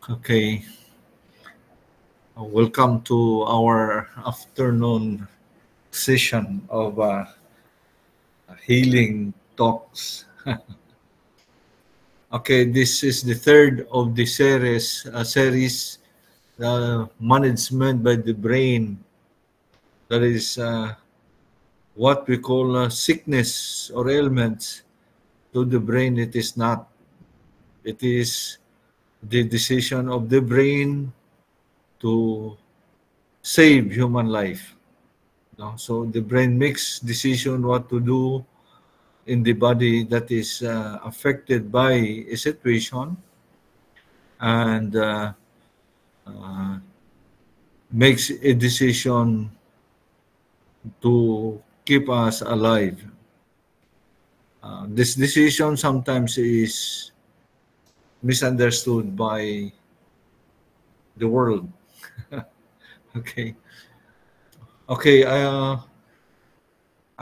Okay, welcome to our afternoon session of healing talks. Okay, this is the third of the series, management by the brain. That is what we call sickness or ailments. To the brain, it is not. It is the decision of the brain to save human life. No? So the brain makes decision what to do in the body that is affected by a situation, and uh, makes a decision to keep us alive. This decision sometimes is misunderstood by the world. Okay. Okay. I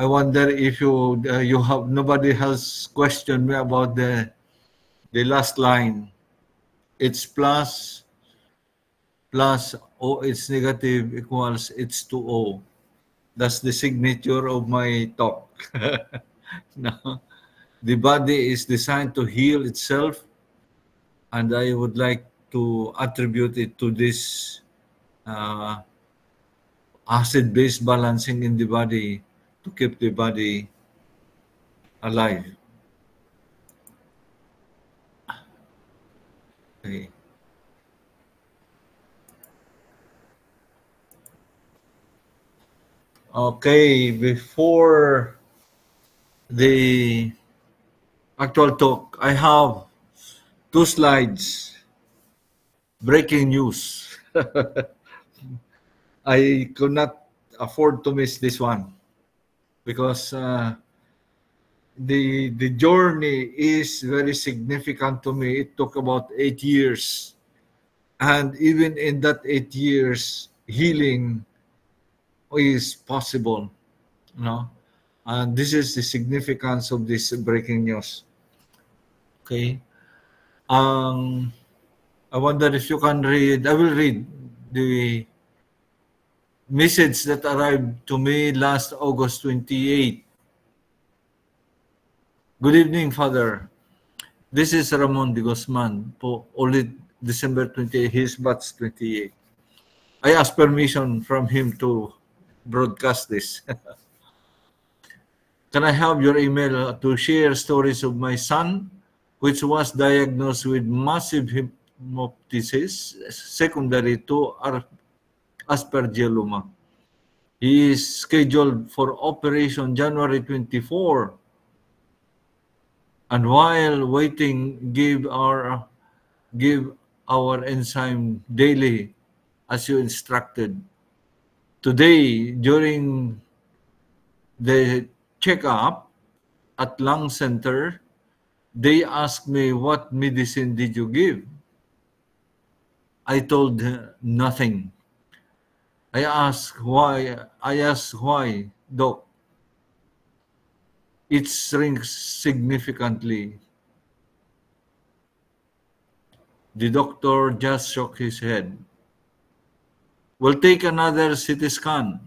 wonder if you have nobody has questioned me about the last line. It's plus O, it's negative equals it's to O. That's the signature of my talk. No. The body is designed to heal itself, and I would like to attribute it to this uh, acid-base balancing in the body to keep the body alive. Okay. Okay, before the actual talk, I have two slides. Breaking news. I could not afford to miss this one because the journey is very significant to me. It took about 8 years, and even in that 8 years, healing is possible. No, and this is the significance of this breaking news. Okay. Um, I wonder if you can read. I will read the message that arrived to me last August 28. Good evening, Father. This is Ramon de Guzman. Only December 28, his batch 28. I asked permission from him to broadcast this. Can I have your email to share stories of my son, which was diagnosed with massive hemoptysis secondary to aspergilloma? He is scheduled for operation January 24, and while waiting, give our enzyme daily as you instructed. Today, during the checkup at lung center, they asked me, what medicine did you give? I told nothing. I asked why, doc. It shrinks significantly. The doctor just shook his head. We'll take another CT scan.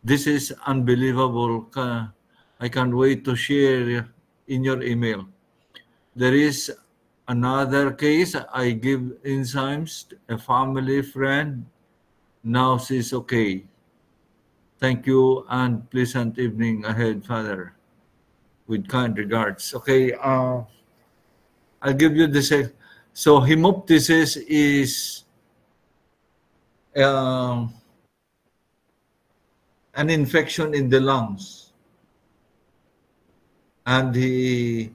This is unbelievable. I can't wait to share in your email. There is another case. I give enzymes to a family friend. Now she's okay. Thank you and pleasant evening ahead, Father. With kind regards. Okay, I'll give you this. So hemoptysis is uh, an infection in the lungs, and the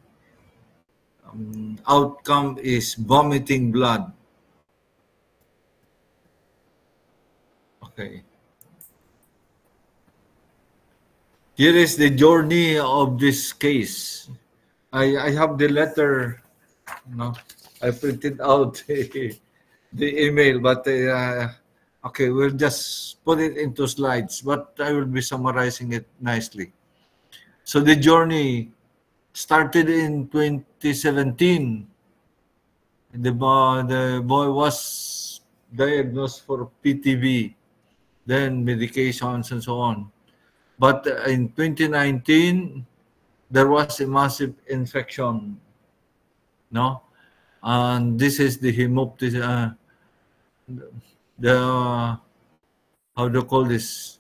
outcome is vomiting blood. Okay. Here is the journey of this case. I have the letter. No, I printed out the email, but okay, we'll just put it into slides, but I will be summarizing it nicely. So the journey started in 2017 The boy was diagnosed for PTB, then medications and so on. But in 2019, there was a massive infection, no? And this is the hemoptysis, the, how do you call this?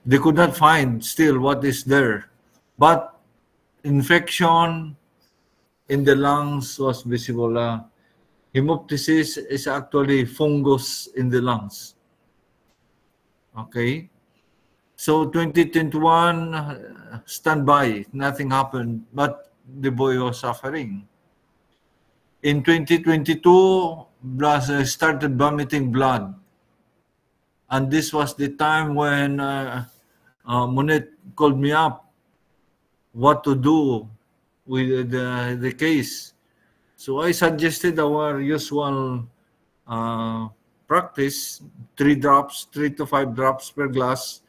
They could not find still what is there. But infection in the lungs was visible. Hemoptysis is actually fungus in the lungs. Okay? So 2021, standby, nothing happened, but the boy was suffering. In 2022, started vomiting blood. And this was the time when Monet called me up what to do with the case. So I suggested our usual practice, 3 to 5 drops per glass.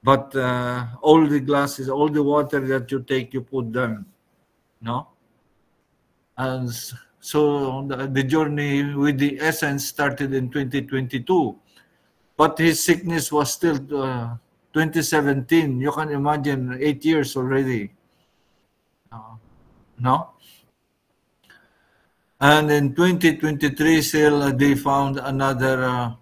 But all the glasses, all the water that you take, you put them, no? And so the journey with the essence started in 2022. But his sickness was still 2017. You can imagine, 8 years already. No? And in 2023, still they found another,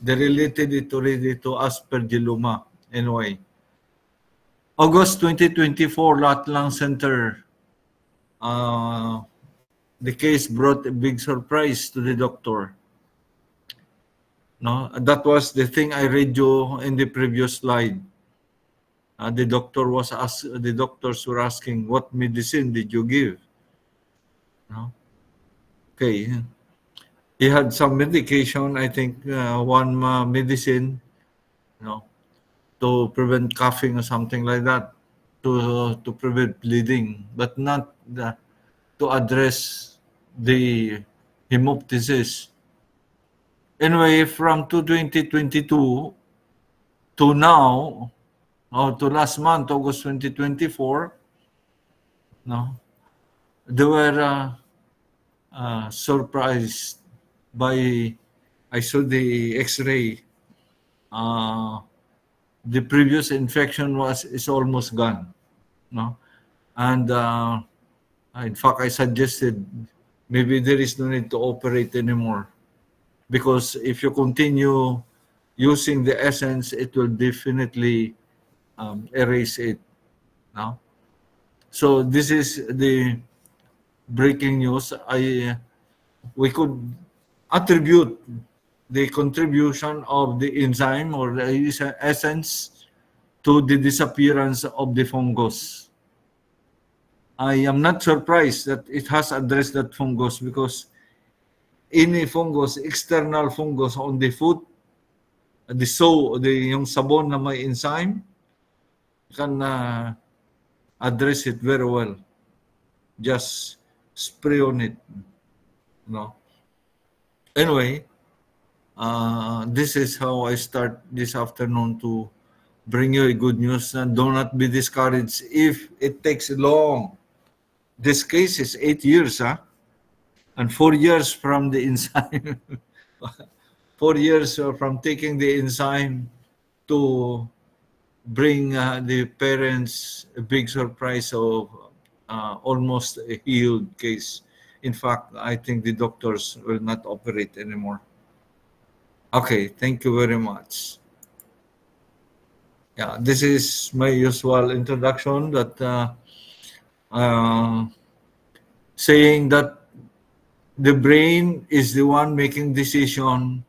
they related it already to Aspergilloma anyway. August 2024, Lot Lung Center, the case brought a big surprise to the doctor. No, that was the thing I read you in the previous slide. The doctors were asking, what medicine did you give? No? Okay. He had some medication, I think one medicine, to prevent coughing or something like that, to prevent bleeding, but not to address the hemoptysis. Anyway, from 2022 to now, or to last month, August 2024, they were surprised by, I saw the X-ray. The previous infection is almost gone, no? And in fact, I suggested maybe there is no need to operate anymore, because if you continue using the essence, it will definitely erase it. No? So this is the breaking news. We could attribute the contribution of the enzyme or the essence to the disappearance of the fungus. I am not surprised that it has addressed that fungus, because any fungus, external fungus on the foot, yung sabon na may enzyme, can address it very well. Just spray on it. No. Anyway, this is how I start this afternoon to bring you a good news, and do not be discouraged if it takes long. This case is 8 years, and 4 years from the enzyme. 4 years from taking the enzyme to bring the parents a big surprise of almost a healed case. In fact, I think the doctors will not operate anymore. Okay, thank you very much. Yeah, this is my usual introduction, that saying that the brain is the one making decision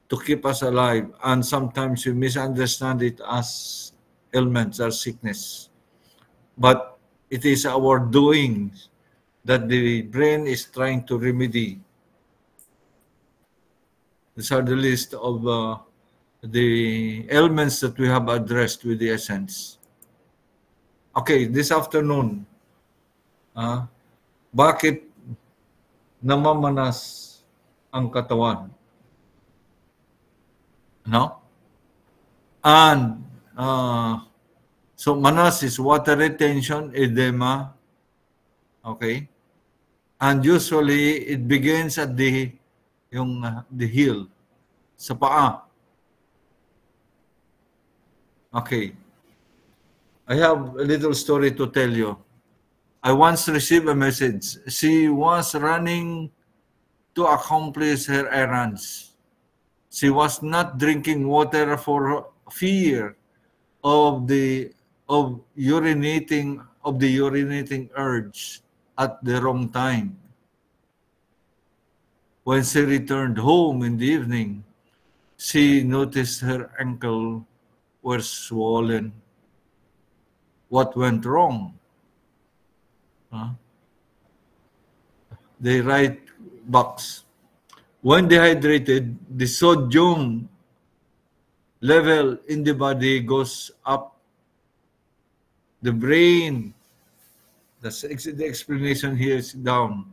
to keep us alive, and sometimes we misunderstand it as ailments or sickness. But it is our doing that the brain is trying to remedy. These are the list of the ailments that we have addressed with the essence. Okay, this afternoon, bakit namamanas ang katawan? No? And so manas is water retention, edema, okay? And usually, it begins at the heel, sa paa. Okay. I have a little story to tell you. I once received a message. She was running to accomplish her errands. She was not drinking water for fear of the urinating urge at the wrong time. When she returned home in the evening, she noticed her ankle were swollen. What went wrong? The right box. When dehydrated, the sodium level in the body goes up. The brain, the explanation here is down.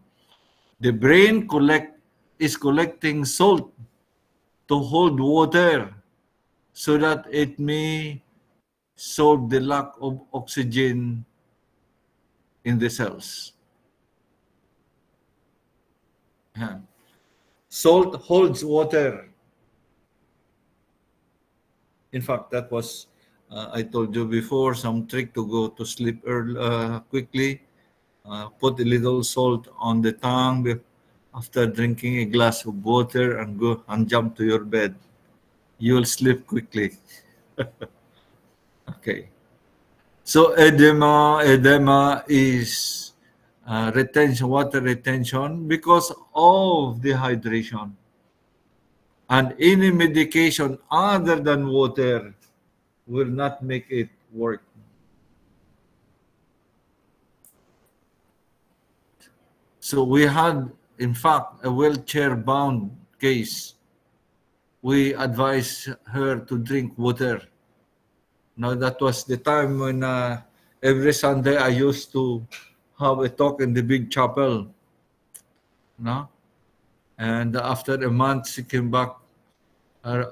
The brain is collecting salt to hold water so that it may solve the lack of oxygen in the cells. Salt holds water. In fact, that was, I told you before, some trick to go to sleep early, quickly. Put a little salt on the tongue after drinking a glass of water and go and jump to your bed. You will sleep quickly. Okay. So edema is water retention because of dehydration. And any medication other than water will not make it work. So we had, in fact, a wheelchair-bound case. We advised her to drink water. Now, that was the time when every Sunday I used to have a talk in the big chapel. No? And after a month, she came back.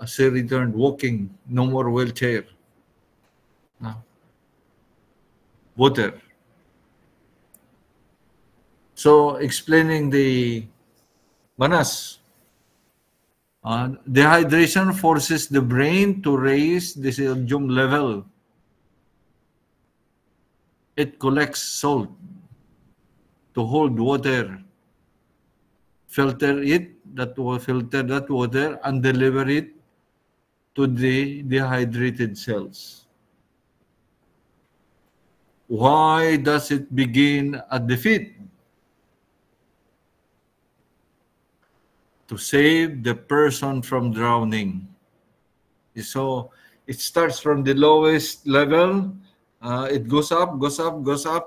She returned walking, no more wheelchair. No. Water. So, explaining the manas. Dehydration forces the brain to raise the sodium level. It collects salt to hold water, filter that water, and deliver it to the dehydrated cells. Why does it begin at the feet? To save the person from drowning. So it starts from the lowest level, it goes up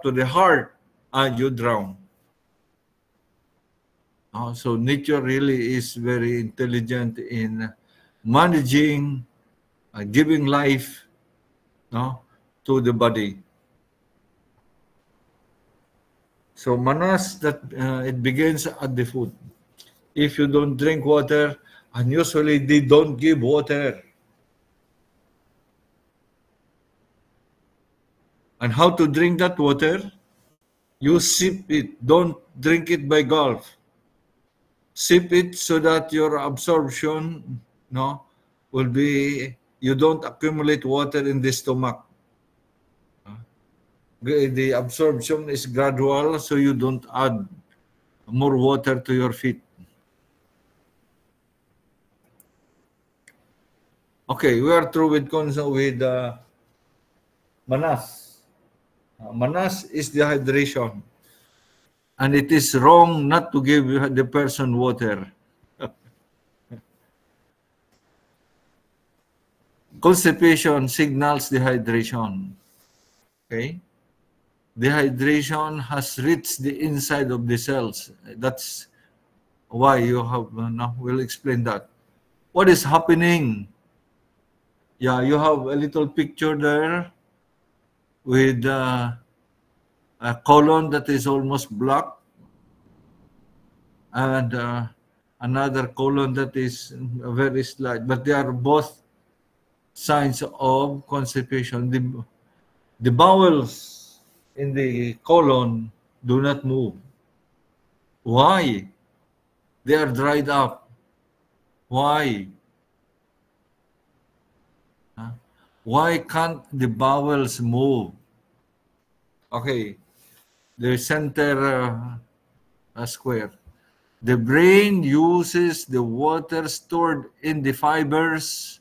to the heart, and you drown. So nature really is very intelligent in managing, giving life to the body. So manas, that it begins at the foot. If you don't drink water, and usually they don't give water. And how to drink that water? You sip it. Don't drink it by gulp. Sip it so that your absorption will be, you don't accumulate water in the stomach. The absorption is gradual, so you don't add more water to your feet. Okay, we are through with manas. Manas is dehydration. And it is wrong not to give the person water. Constipation signals dehydration. Okay? Dehydration has reached the inside of the cells. That's why you have, we'll explain that. What is happening? Yeah, you have a little picture there with a colon that is almost black and another colon that is very slight, but they are both signs of constipation. The bowels in the colon do not move. Why? They are dried up. Why? Huh? Why can't the bowels move? Okay, the center square. The brain uses the water stored in the fibers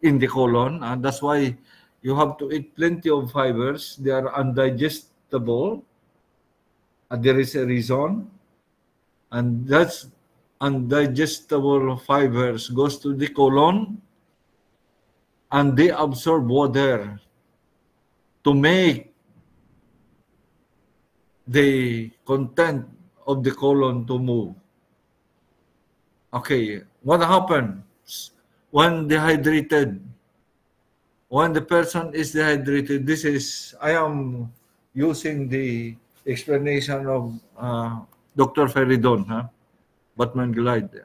in the colon, and that's why you have to eat plenty of fibers. They are undigestible, and there is a reason, and that's undigestible fibers goes to the colon, and they absorb water to make the content of the colon to move. Okay, what happens when dehydrated? When the person is dehydrated, this is, I am using the explanation of Dr. Feridon, Batman Glide.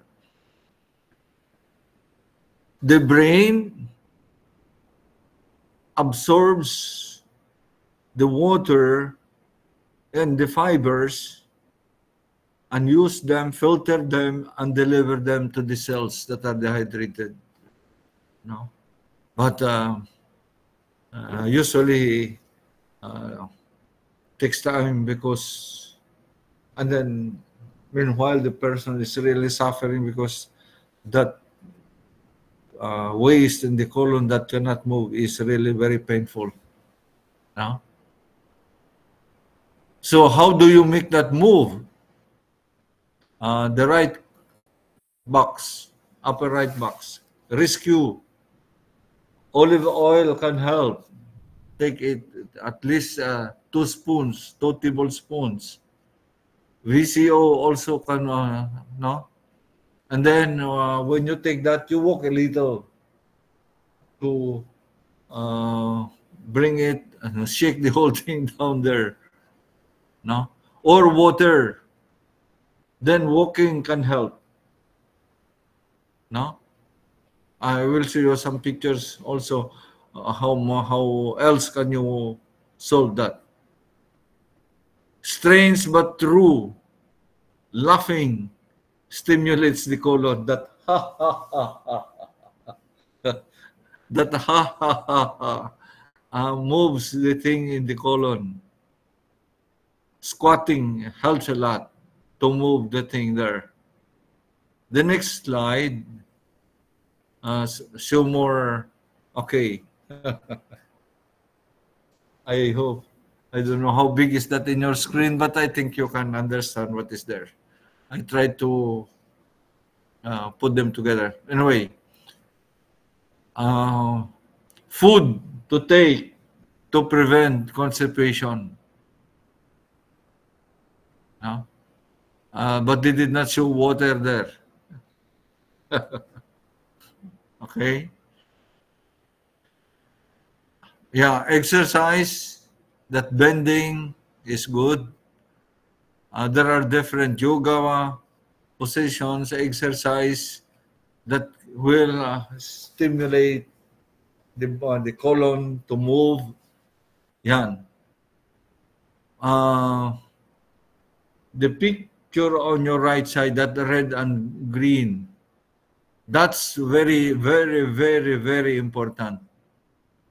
The brain absorbs the water and the fibers and use them, filter them, and deliver them to the cells that are dehydrated. No, but usually takes time because, and then meanwhile the person is really suffering because that waste in the colon that cannot move is really very painful. No? So how do you make that move? The right box, upper right box. Rescue. Olive oil can help. Take it at least 2 spoons, 2 tablespoons. VCO also can, no? And then when you take that, you walk a little to bring it, shake the whole thing down there, no? Or water. Then walking can help, no? I will show you some pictures also. How else can you solve that? Strange but true. Laughing stimulates the colon. That ha ha ha ha. That ha ha ha ha moves the thing in the colon. Squatting helps a lot to move the thing there. The next slide show more. Okay. I hope. I don't know how big is that in your screen, but I think you can understand what is there. I tried to put them together. Anyway, food to take to prevent constipation. But they did not show water there. Okay. Yeah, exercise, that bending is good. There are different yoga positions, exercise that will stimulate the colon to move. Yan. The picture on your right side, that red and green, that's very, very, very, very important.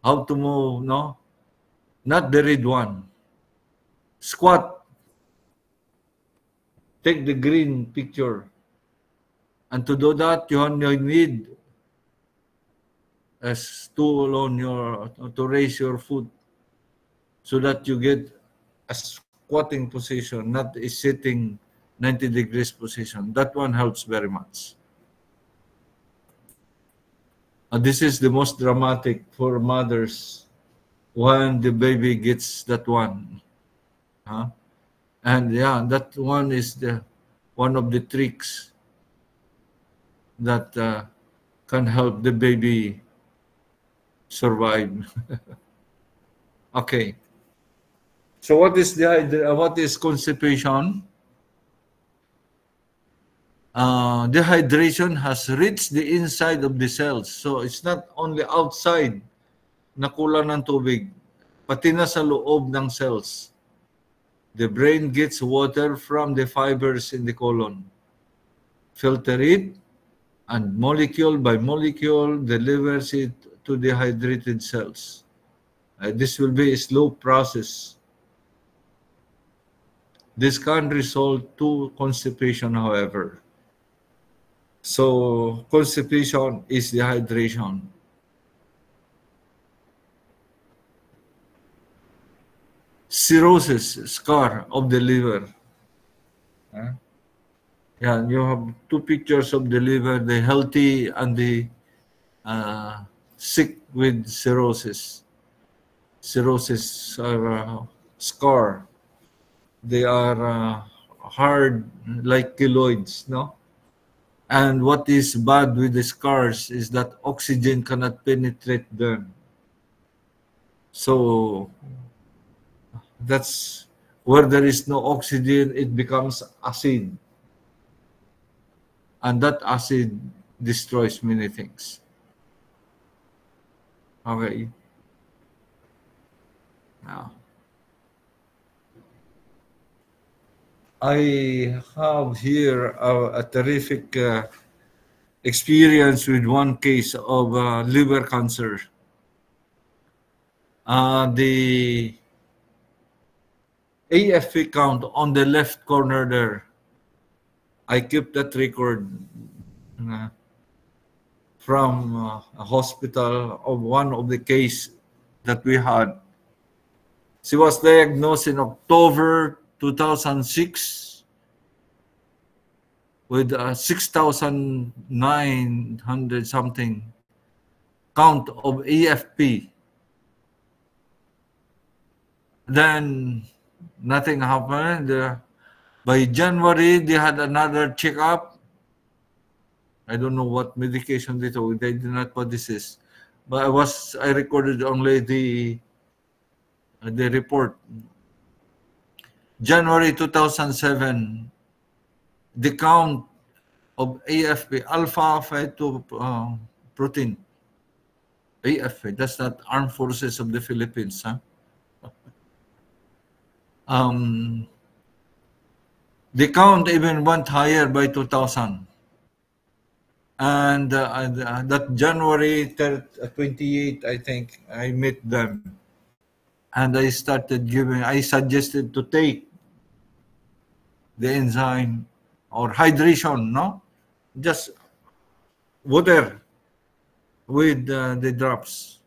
How to move, no? Not the red one. Squat. Take the green picture. And to do that, you need a stool on to raise your foot so that you get a squatting position, not a sitting 90 degrees position. That one helps very much. This is the most dramatic for mothers when the baby gets that one. And yeah, that one is one of the tricks that can help the baby survive. Okay. So what is constipation? Dehydration has reached the inside of the cells. So it's not only outside na kulang ng tubig, pati na sa loob ng cells. The brain gets water from the fibers in the colon, filter it, and molecule by molecule delivers it to dehydrated cells. This will be a slow process. This can result to constipation, however. So constipation is dehydration. Cirrhosis, scar of the liver. Yeah, you have two pictures of the liver, the healthy and the sick with cirrhosis. Cirrhosis are scar. They are hard like keloids, no? And what is bad with the scars is that oxygen cannot penetrate them. So that's where there is no oxygen, it becomes acid. And that acid destroys many things. Okay. Now, I have here a terrific experience with one case of liver cancer. The AFP count on the left corner there, I kept that record from a hospital of one of the case that we had. She was diagnosed in October 2006 with 6,900 something count of AFP. Then nothing happened. By January, they had another checkup. I don't know what medication they took. They did not what this is. But I recorded only the report. January 2007, the count of AFP, alpha fetoprotein. AFP, that's not Armed Forces of the Philippines, huh? The count even went higher by 2000. And that January 28, I think, I met them. And I suggested to take the enzyme or hydration, no? Just water with the drops.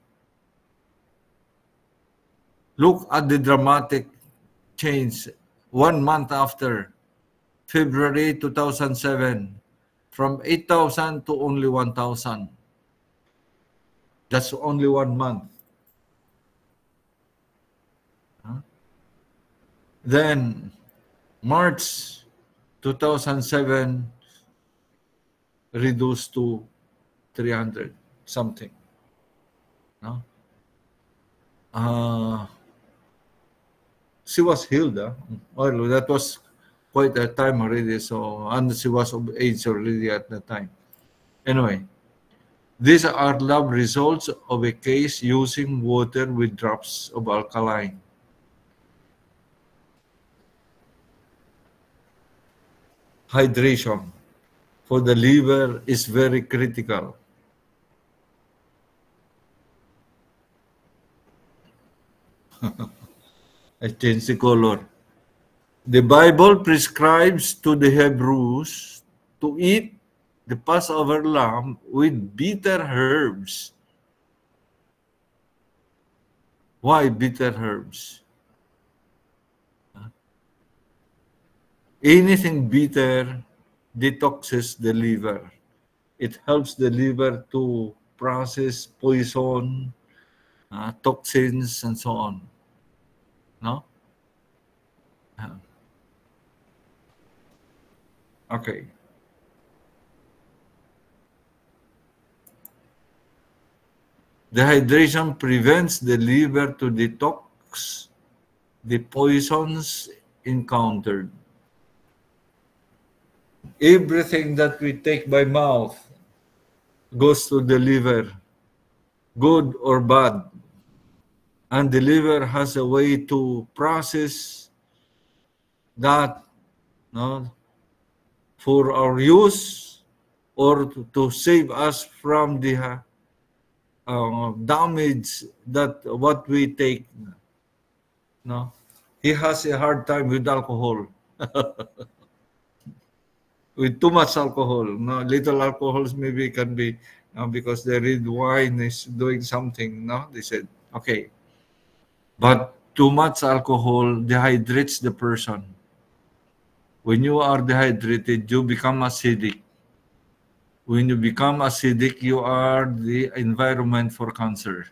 Look at the dramatic change 1 month after, February 2007, from 8,000 to only 1,000. That's only 1 month. Then, March 2007, reduced to 300 something. No? She was healed. Well, that was quite a time already. So, and she was of age already at the time. Anyway, these are lab results of a case using water with drops of alkaline. Hydration for the liver is very critical. I changed the color. The Bible prescribes to the Hebrews to eat the Passover lamb with bitter herbs. Why bitter herbs? Anything bitter detoxes the liver. It helps the liver to process poison, toxins, and so on. No? Okay. Dehydration prevents the liver to detox the poisons encountered. Everything that we take by mouth goes to the liver, good or bad. And the liver has a way to process that, no, for our use or to save us from the damage that what we take. No, he has a hard time with alcohol. With too much alcohol. No, little alcohols maybe can be because the red wine is doing something. No, they said okay, but too much alcohol dehydrates the person. When you are dehydrated, you become acidic. When you become acidic, you are the environment for cancer.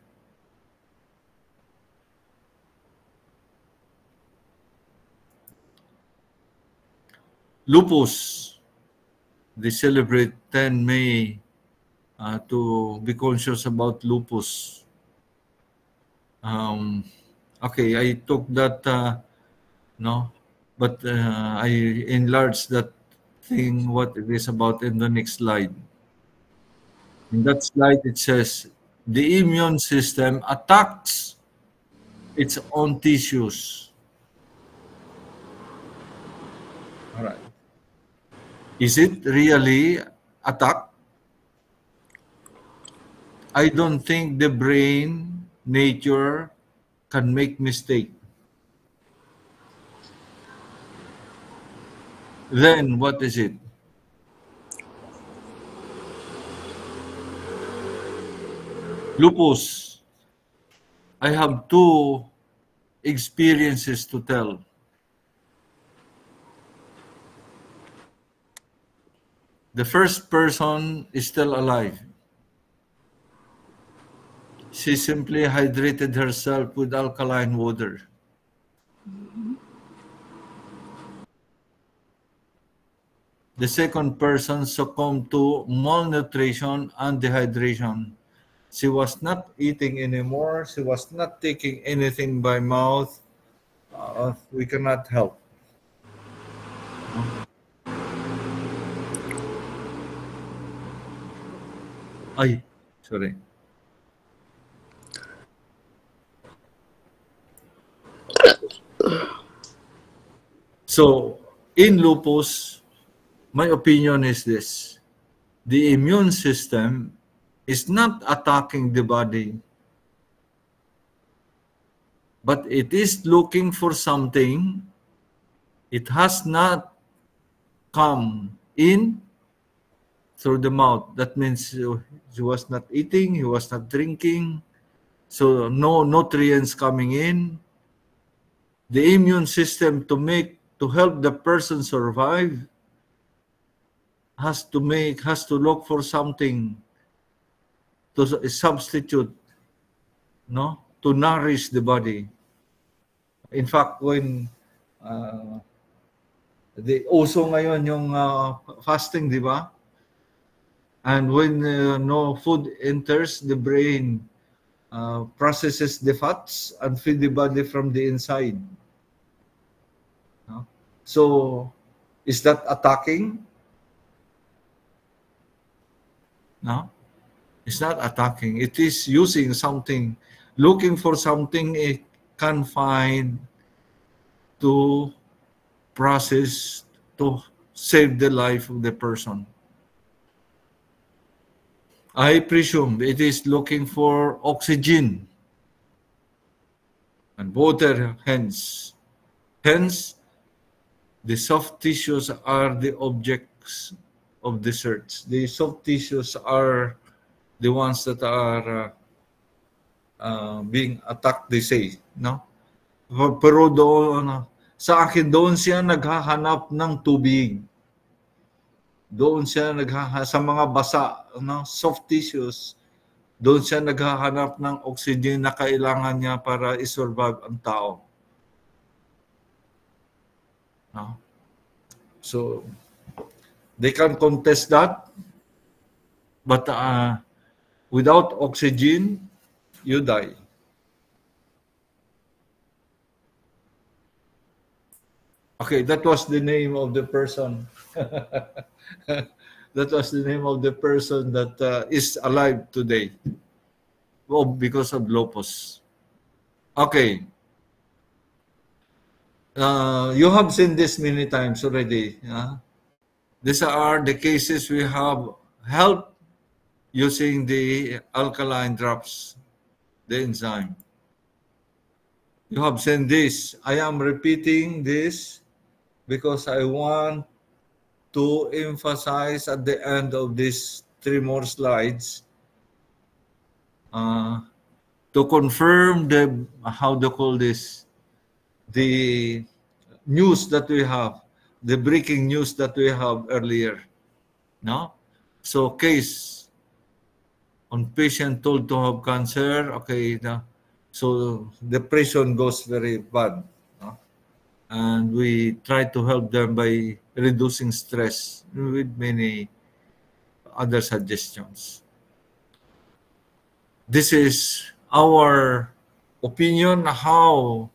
Lupus, they celebrate 10 May to be conscious about lupus. Okay, I took that, no, but I enlarged that thing, what it is about in the next slide. In that slide, it says, the immune system attacks its own tissues. All right. Is it really attack? I don't think the brain, nature, can make mistake. Then what is it? Lupus. I have two experiences to tell. The first person is still alive. She simply hydrated herself with alkaline water. The second person succumbed to malnutrition and dehydration. She was not eating anymore. She was not taking anything by mouth. We cannot help. Ay, sorry. So, in lupus, my opinion is this. The immune system is not attacking the body, but it is looking for something. It has not come in through the mouth. That means he was not eating, he was not drinking, so no nutrients coming in. The immune system to help the person survive has to look for something to substitute, no, to nourish the body. In fact, when uso ngayon yung fasting, di ba? And when no food enters, the brain processes the fats and feed the body from the inside. No? So, is that attacking? No, it's not attacking. It is using something, looking for something it can find to process to save the life of the person. I presume it is looking for oxygen and water, hence the soft tissues are the objects of the search. The soft tissues are the ones that are being attacked, they say, no? Pero doon, sa akin, doon siya naghahanap ng tubig. Doon siya sa mga basa, no? Soft tissues, doon siya naghahanap ng oxygen na kailangan niya para isurvive ang tao. No? So, they can contest that, but without oxygen, you die. Okay, that was the name of the person. That was the name of the person that is alive today. Oh, because of lupus. Okay. You have seen this many times already. These are the cases we have helped using the alkaline drops, the enzyme. You have seen this. I am repeating this because I want to emphasize at the end of these 3 more slides uh, to confirm the, how to call this, the news that we have, the breaking news that we have earlier. No? So case on patient told to have cancer, okay, so depression goes very bad. No? And we try to help them by reducing stress with many other suggestions. This is our opinion how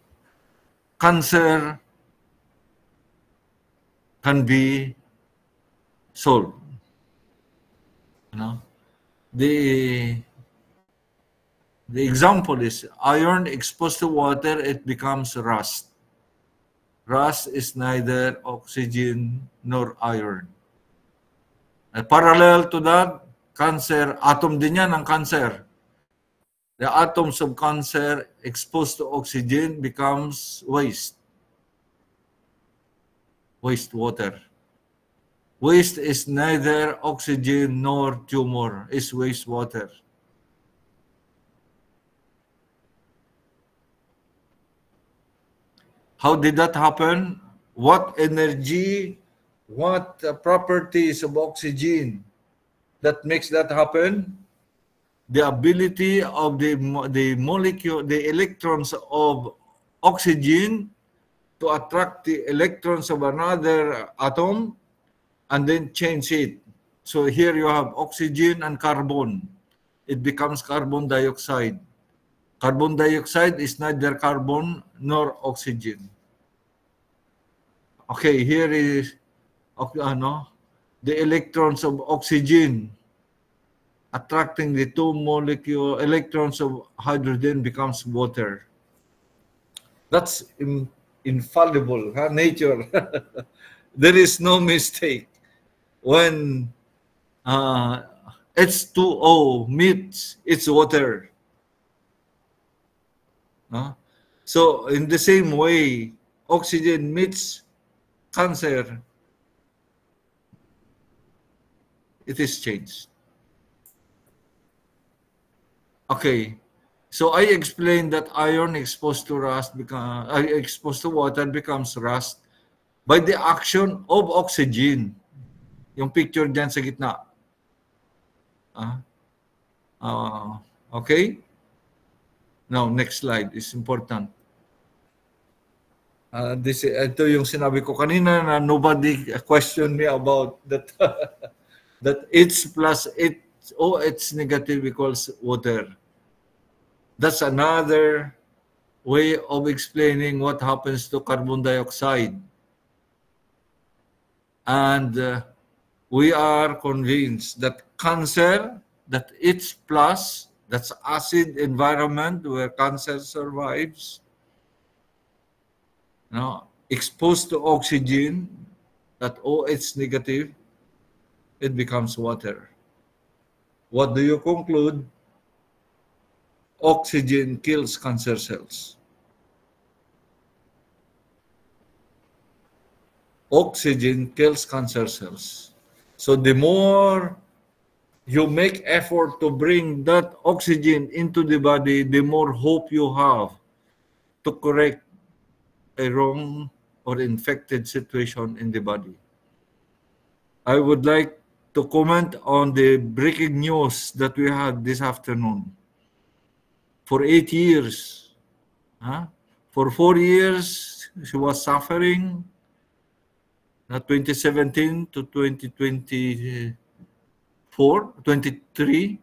cancer can be solved. You know? The example is iron exposed to water, it becomes rust. Rust is neither oxygen nor iron. Parallel to that, cancer, atom din yan ang cancer. The atoms of cancer exposed to oxygen becomes waste. Wastewater. Waste is neither oxygen nor tumor, is wastewater. How did that happen? What energy, what properties of oxygen that makes that happen? The ability of the molecule, the electrons of oxygen to attract the electrons of another atom and then change it. So here you have oxygen and carbon. It becomes carbon dioxide. Carbon dioxide is neither carbon nor oxygen. Okay, here is the electrons of oxygen attracting the two molecule electrons of hydrogen becomes water. That's infallible, nature. There is no mistake. When H2O meets, it's water. So in the same way, oxygen meets cancer, it is changed. Okay, so I explained that iron exposed to exposed to water becomes rust by the action of oxygen. Yung picture dyan sa gitna. Okay? Now, next slide is important. Ito yung sinabi ko kanina na nobody questioned me about that. That H plus OH negative equals water. That's another way of explaining what happens to carbon dioxide. And we are convinced that cancer, that H plus, that's acid environment where cancer survives, exposed to oxygen, that OH negative, it becomes water. What do you conclude? Oxygen kills cancer cells. Oxygen kills cancer cells. So the more you make effort to bring that oxygen into the body, the more hope you have to correct a wrong or infected situation in the body. I would like to comment on the breaking news that we had this afternoon. For 8 years, for 4 years, she was suffering, 2017 to 2024, 23.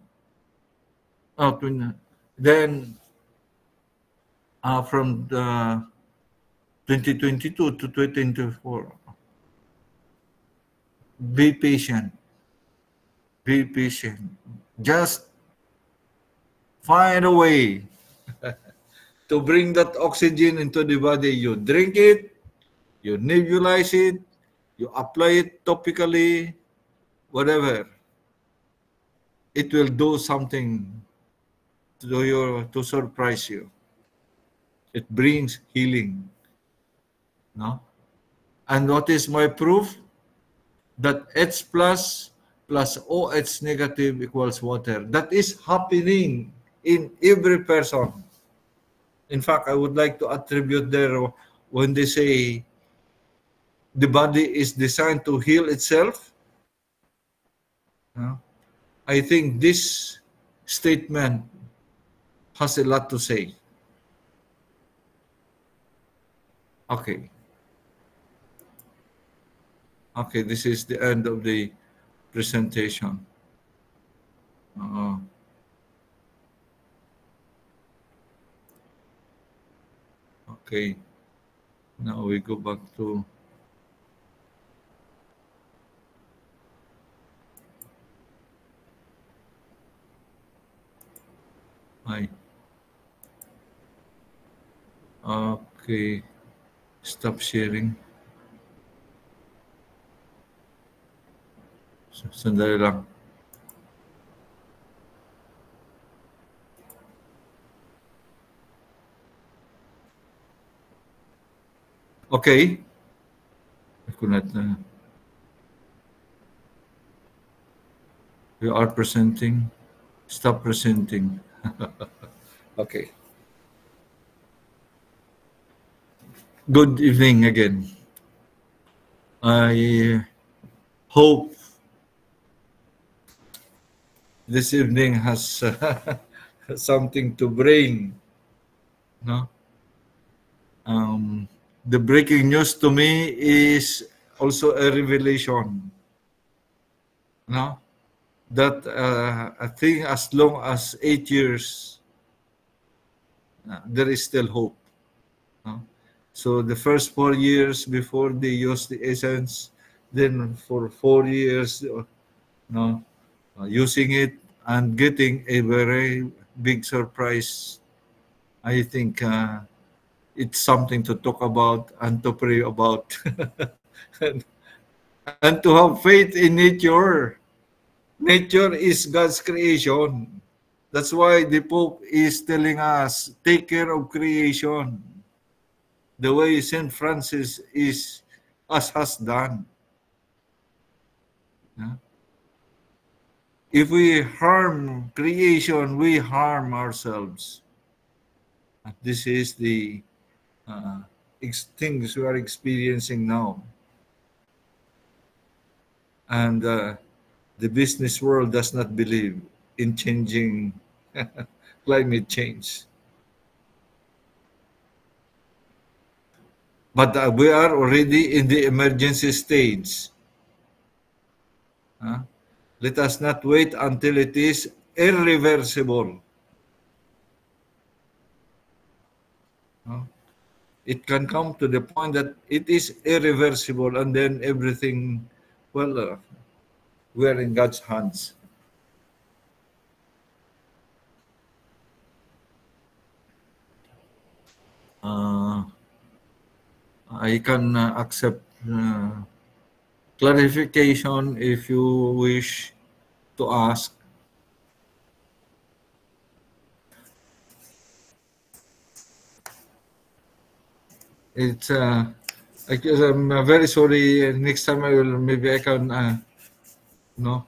Then from the 2022 to 2024. Be patient. Be patient. Just find a way to bring that oxygen into the body. You drink it, You nebulize it, you apply it topically, whatever. It will do something to surprise you. It brings healing. No? And what is my proof? That H plus OH negative equals water. That is happening in every person. In fact, I would like to attribute there when they say the body is designed to heal itself. I think this statement has a lot to say. Okay. Okay, this is the end of the presentation. Okay. Now we go back to hi. Okay. Stop sharing. Sandali lang. Okay. You are presenting. Stop presenting. Okay. Good evening again. I hope this evening has something to bring. No? The breaking news to me is also a revelation. No? That I think as long as 8 years, there is still hope. No? So the first 4 years before they use the essence, then for 4 years, no, using it and getting a very big surprise. I think it's something to talk about and to pray about. and to have faith in nature. Nature is God's creation. That's why the Pope is telling us, take care of creation. The way St. Francis has done. If we harm creation, we harm ourselves. This is the things we are experiencing now. And the business world does not believe in changing climate change. But we are already in the emergency stage. Let us not wait until it is irreversible. It can come to the point that it is irreversible, and then everything, well, we are in God's hands. I can accept clarification if you wish to ask. It's I'm very sorry. Next time maybe I can no,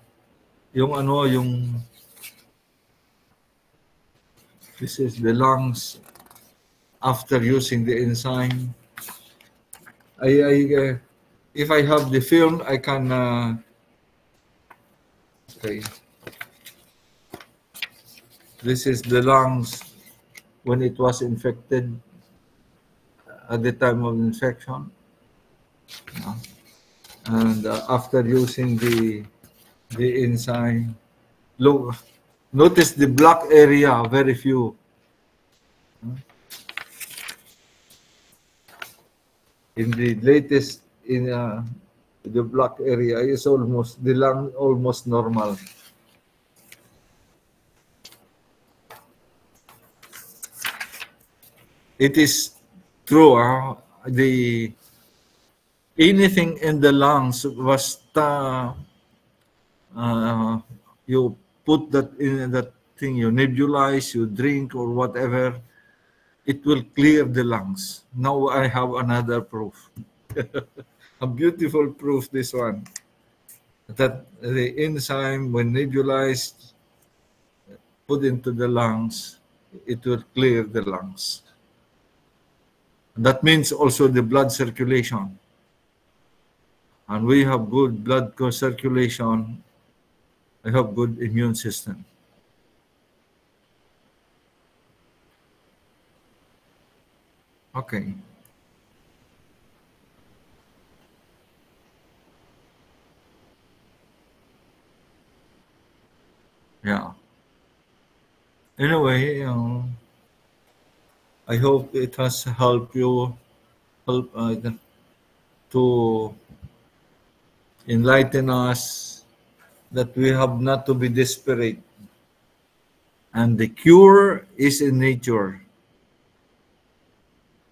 yung this is the lungs after using the enzyme. If I have the film, I can okay. This is the lungs when it was infected at the time of infection, and after using the enzyme. Look, notice the black area, very few. In the latest, in the black area is almost, the lung almost normal. It is true, anything in the lungs, basta you put that in that thing, you nebulize, you drink or whatever, it will clear the lungs. Now I have another proof. A beautiful proof, this one, that the enzyme, when nebulized, put into the lungs, it will clear the lungs. That means also the blood circulation. And we have good blood circulation, we have good immune system. Okay. Yeah. Anyway, I hope it has helped you, help to enlighten us that we have not to be desperate. And the cure is in nature.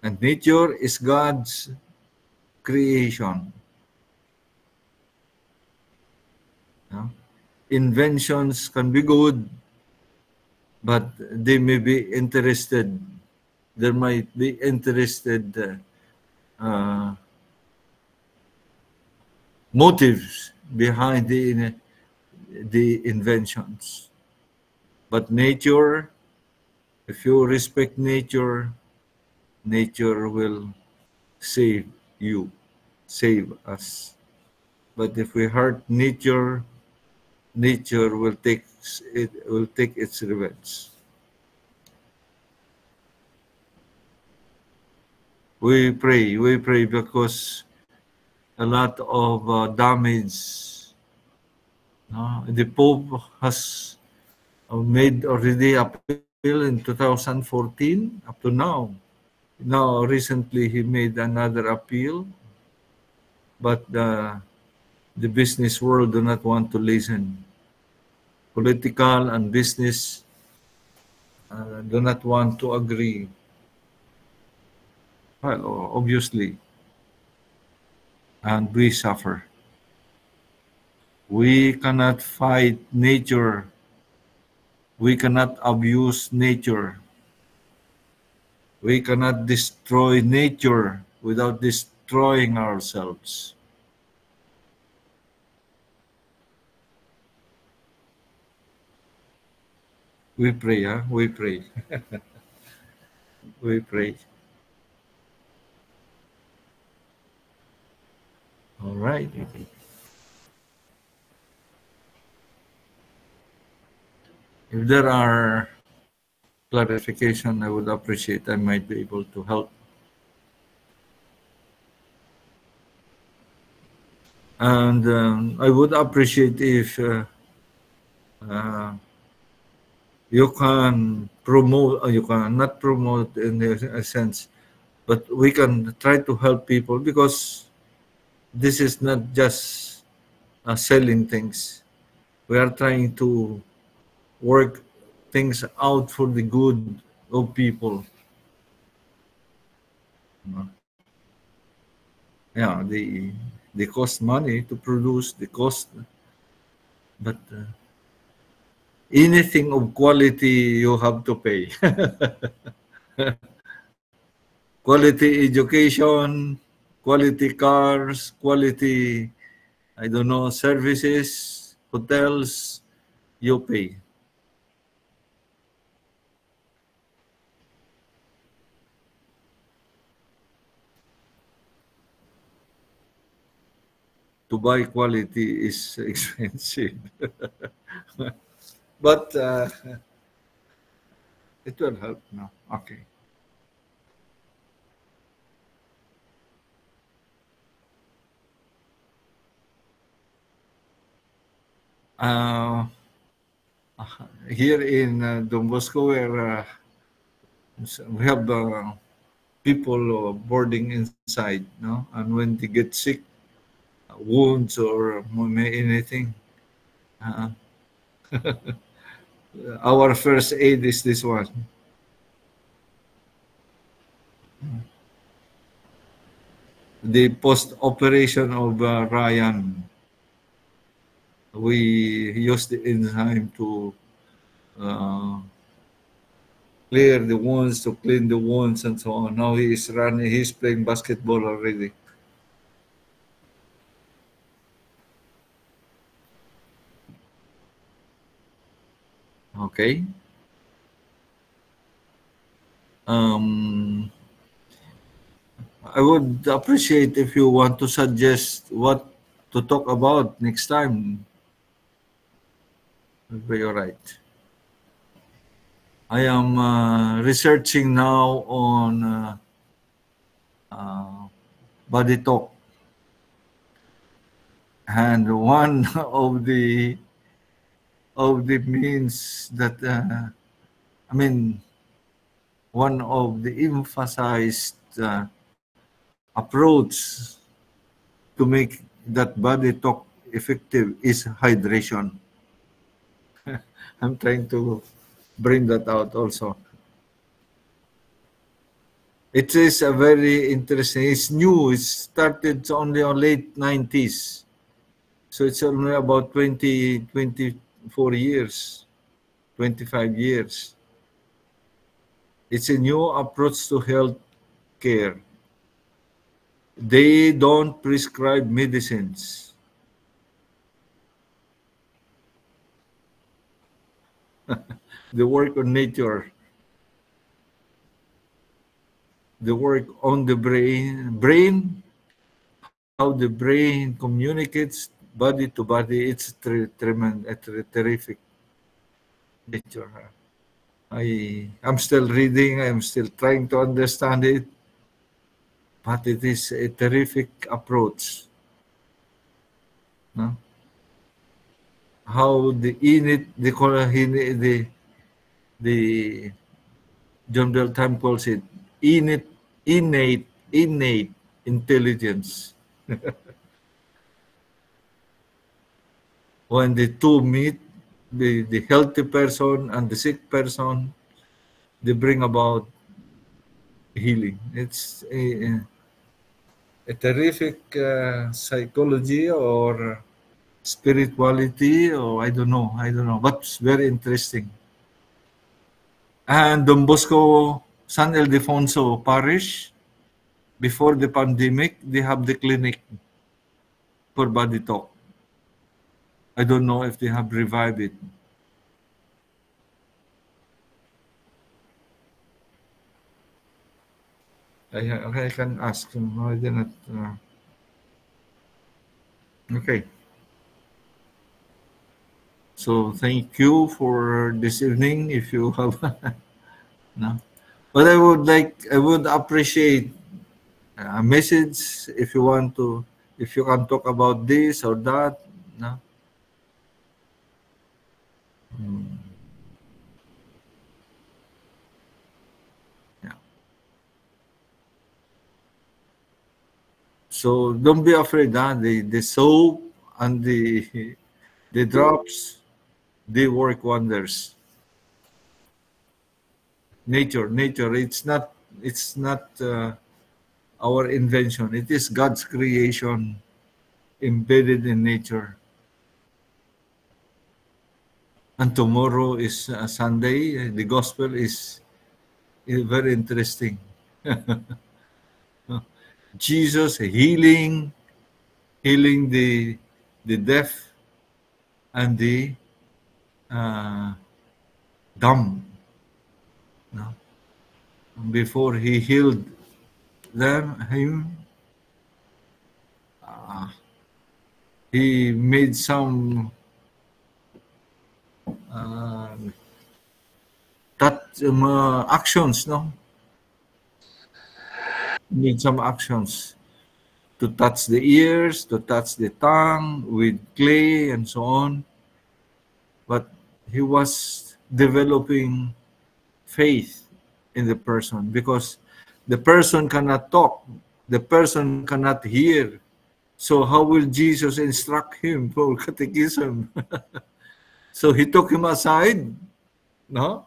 And nature is God's creation. Yeah. Inventions can be good, but they may be interested. There might be interested motives behind the inventions. But nature, if you respect nature, nature will save you, save us. But if we hurt nature, nature will take its revenge. We pray because a lot of damage. The Pope has made already appeal in 2014 up to now. Now, recently he made another appeal, but the business world do not want to listen. Political and business do not want to agree. Well, obviously, and we suffer. We cannot fight nature. We cannot abuse nature. We cannot destroy nature without destroying ourselves. We pray, huh? We pray. We pray. All right. If there are clarification, I would appreciate. I might be able to help. And I would appreciate if you can promote, you can not promote in a sense, but we can try to help people, because this is not just selling things. We are trying to work things out for the good of people. Yeah, they cost money to produce, the cost, but anything of quality you have to pay. Quality education, quality cars, quality, I don't know, services, hotels, you pay. To buy quality is expensive. But it will help now. Okay. Uh, Here in Don Bosco, where we have people boarding inside, no? And when they get sick, wounds or anything, uh, our first aid is this one. the post-operation of Ryan, we used the enzyme to uh, clear the wounds, to clean the wounds, and so on. Now he is running. He's playing basketball already. Okay. Um, I would appreciate if you want to suggest what to talk about next time. It'll be all right. I am researching now on uh, body talk, and one of the means that I mean, one of the emphasized approach to make that body talk effective is hydration. I'm trying to bring that out also. It is a very interesting. It's new. It started only on late 90s. So it's only about 24 years, 25 years. It's a new approach to health care. They don't prescribe medicines. They work on nature. They work on the brain, how the brain communicates body to body. It's terrific nature. I'm still reading. I'm still trying to understand it, but it is a terrific approach. No? How the the John Bell Time calls it innate intelligence. When the two meet, the healthy person and the sick person, they bring about healing. It's a terrific psychology or spirituality, or I don't know, but it's very interesting. And Don Bosco San Ildefonso Parish, before the pandemic, they have the clinic for body talk. I don't know if they have revived it. I can ask him. I didn't. Okay. So thank you for this evening. If you have, no, but I would appreciate a message if you want to, if you can talk about this or that. No. Yeah. So don't be afraid. Huh? The soap and the drops, they work wonders. Nature. It's not our invention. It is God's creation embedded in nature. And tomorrow is Sunday. The gospel is very interesting. Jesus healing the deaf and the dumb. No? Before he healed him, he made some actions, no? Need some actions to touch the ears, to touch the tongue with clay and so on. But he was developing faith in the person because the person cannot talk, the person cannot hear. So how will Jesus instruct him for catechism? So he took him aside, no?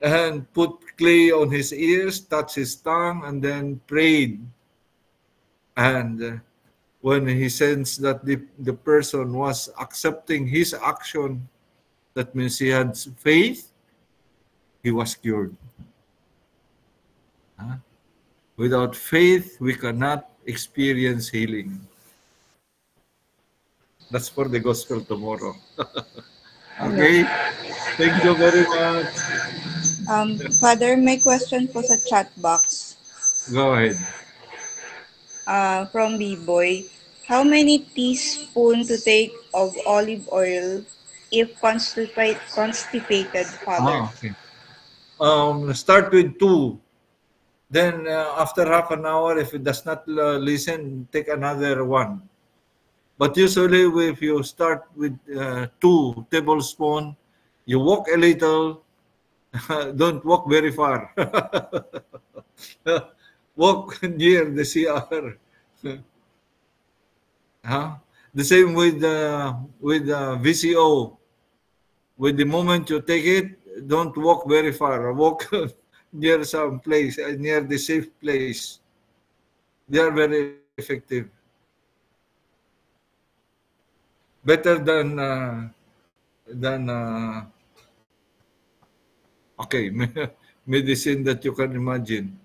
And put clay on his ears, touched his tongue, and then prayed. And when he sensed that the person was accepting his action, that means he had faith, he was cured. Without faith, we cannot experience healing. That's for the gospel tomorrow. Okay? Thank you very much. Father, may question po sa chat box. Go ahead. From B-Boy. How many teaspoons to take of olive oil if constipated, Father? Okay. Start with 2. Then after half an hour, if it does not listen, take another 1. But usually, if you start with 2 tablespoons, you walk a little, don't walk very far. Walk near the CR. The same with VCO. With the moment you take it, don't walk very far. Walk near some place, near the safe place. They are very effective. Better than okay, medicine that you can imagine.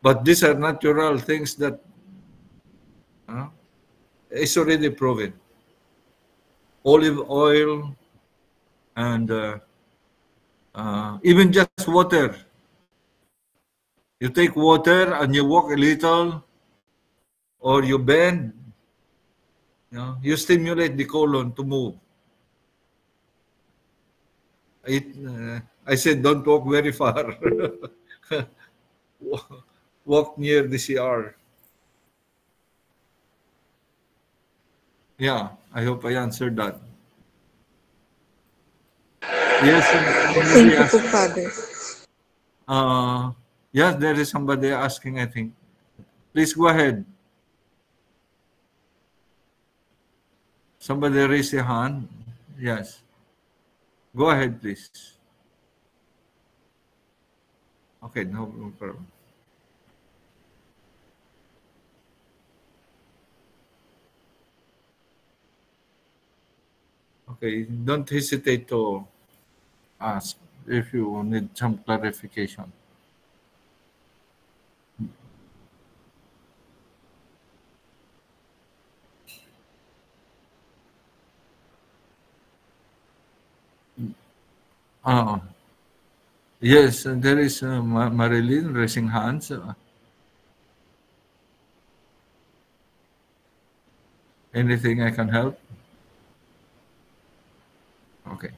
But these are natural things that is already proven. Olive oil and even just water. You take water and you walk a little, or you bend, you stimulate the colon to move. I said, don't walk very far. Walk near the CR. Yeah, I hope I answered that. Yes. Thank you po, Father. Yes, there is somebody asking, I think. Please go ahead. Somebody raise your hand. Yes. Go ahead, please. Okay, no problem. Okay, don't hesitate to ask if you need some clarification. Yes, there is Marilyn raising hands. Anything I can help? Okay.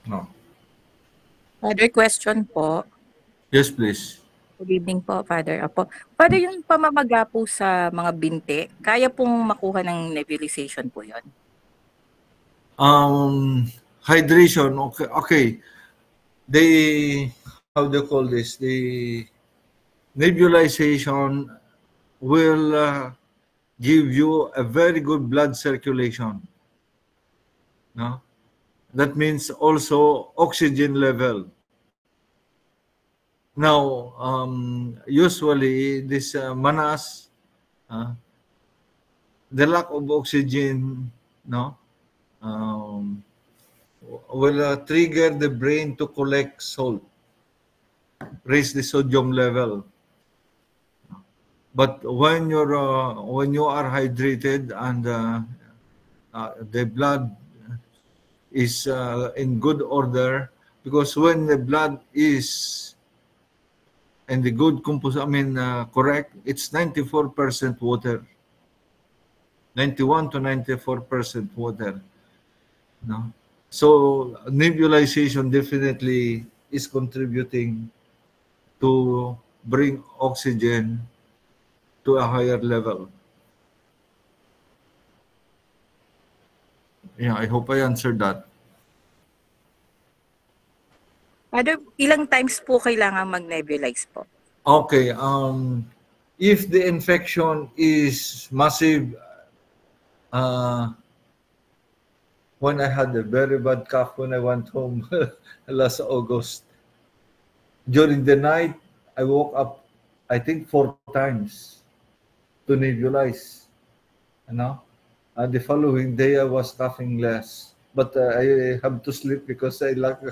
No. Father, question po. Yes, please. Good evening po, Father. Apo. Father, yung pamamaga po sa mga binti, kaya pong makuha ng nebulization po yun? Hydration, okay. How do you call this? The nebulization will give you a very good blood circulation. No? That means also oxygen level. Now, usually this manas, the lack of oxygen, will trigger the brain to collect salt, raise the sodium level. But when you are hydrated and the blood is in good order, because when the blood is in the good composition, correct, it's 94% water, 91 to 94% water. No? So nebulization definitely is contributing to bring oxygen to a higher level. Yeah, I hope I answered that. Father, ilang times po kailangan mag-nebulize po? Okay, if the infection is massive, when I had a very bad cough when I went home last August, during the night, I woke up, I think 4 times to nebulize. The following day I was coughing less, but I have to sleep because I lack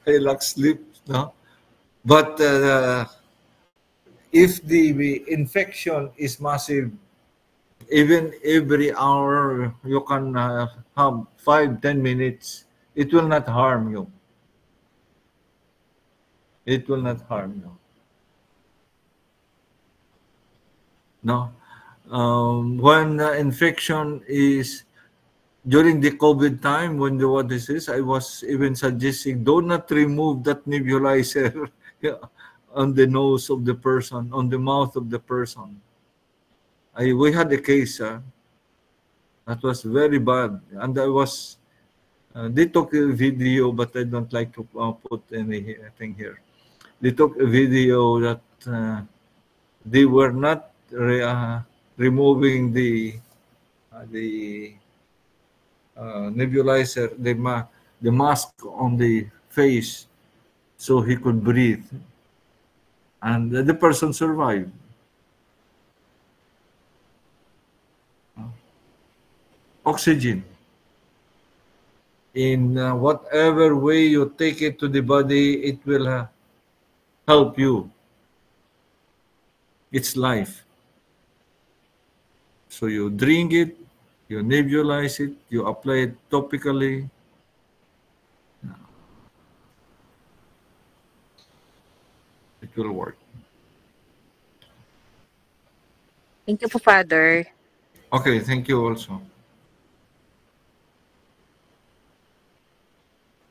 I lack sleep. No, but if the infection is massive, even every hour you can have 5-10 minutes, it will not harm you. It will not harm you. No. When infection is during the COVID time, when there was disease, I was even suggesting do not remove that nebulizer on the nose of the person, on the mouth of the person. We had a case that was very bad, and I was. They took a video, but I don't like to put anything here. They took a video that they were not removing the nebulizer, the mask on the face, so he could breathe, and the person survived. Oxygen, in whatever way you take it to the body, it will help you. It's life. So you drink it, you nebulize it, you apply it topically. It will work. Thank you po, Father. Okay, thank you also.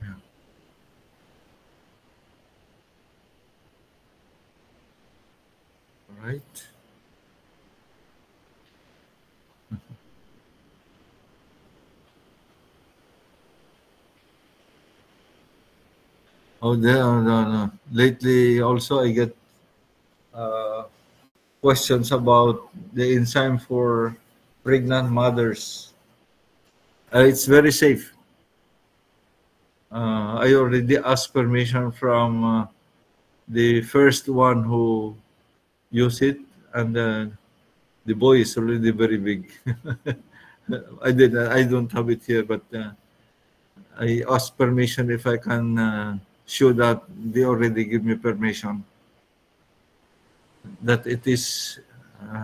Yeah. All right. Oh, no. Lately, also I get questions about the enzyme for pregnant mothers. It's very safe. I already asked permission from the first one who used it, and the boy is already very big. I don't have it here, but I asked permission if I can show that they already give me permission that it is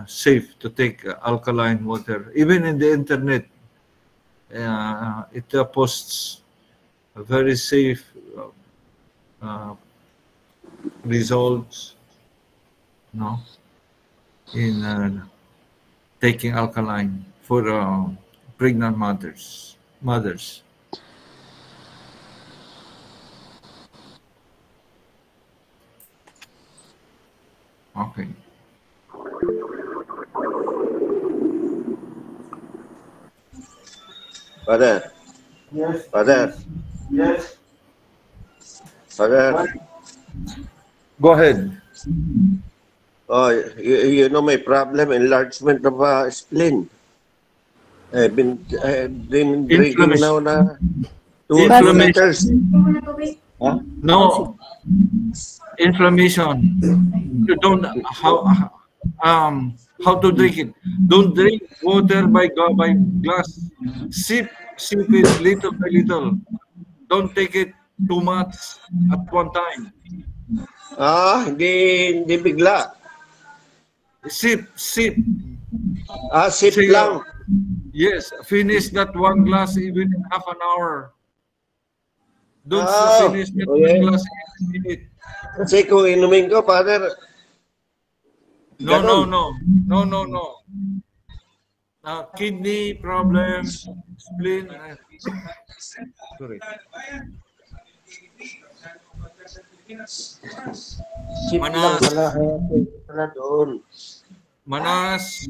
safe to take alkaline water. Even in the internet, it posts very safe results, in taking alkaline for pregnant mothers. Okay. Father. Yes. Father. Yes. Father. Go ahead. Oh, you know my problem, enlargement of spleen. I've been drinking now na 2 liters. Huh? No. Inflammation. You don't how to drink it. Don't drink water by glass. Sip it little by little. Don't take it too much at one time. Hindi bigla. Sip. Sip Say, lang. Yes, finish that one glass even in half an hour. Don't finish that one glass in a minute. Kasi kung inumin ko, Father. No. Kidney problems, spleen. Sorry. Sip lang pala doon. Manas.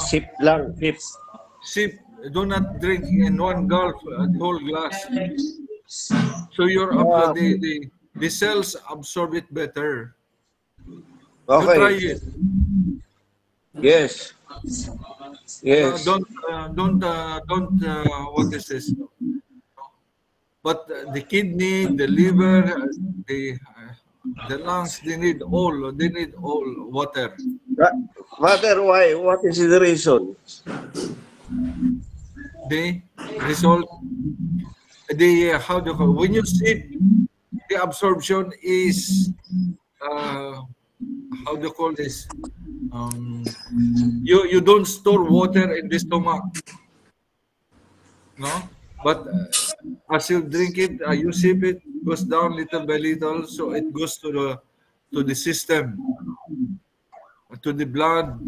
Sip lang. Sip. Do not drink in one gulp the whole glass. So the cells absorb it better. Okay. You try it. Yes. Don't what is this? But the kidney, the liver, The lungs, they need all water. Father, why? What is the reason? The result, how do you call, when you sleep, the absorption is, how do you call this? You don't store water in the stomach, no? But as you drink it, you sip it, goes down little by little, so it goes to the system, to the blood,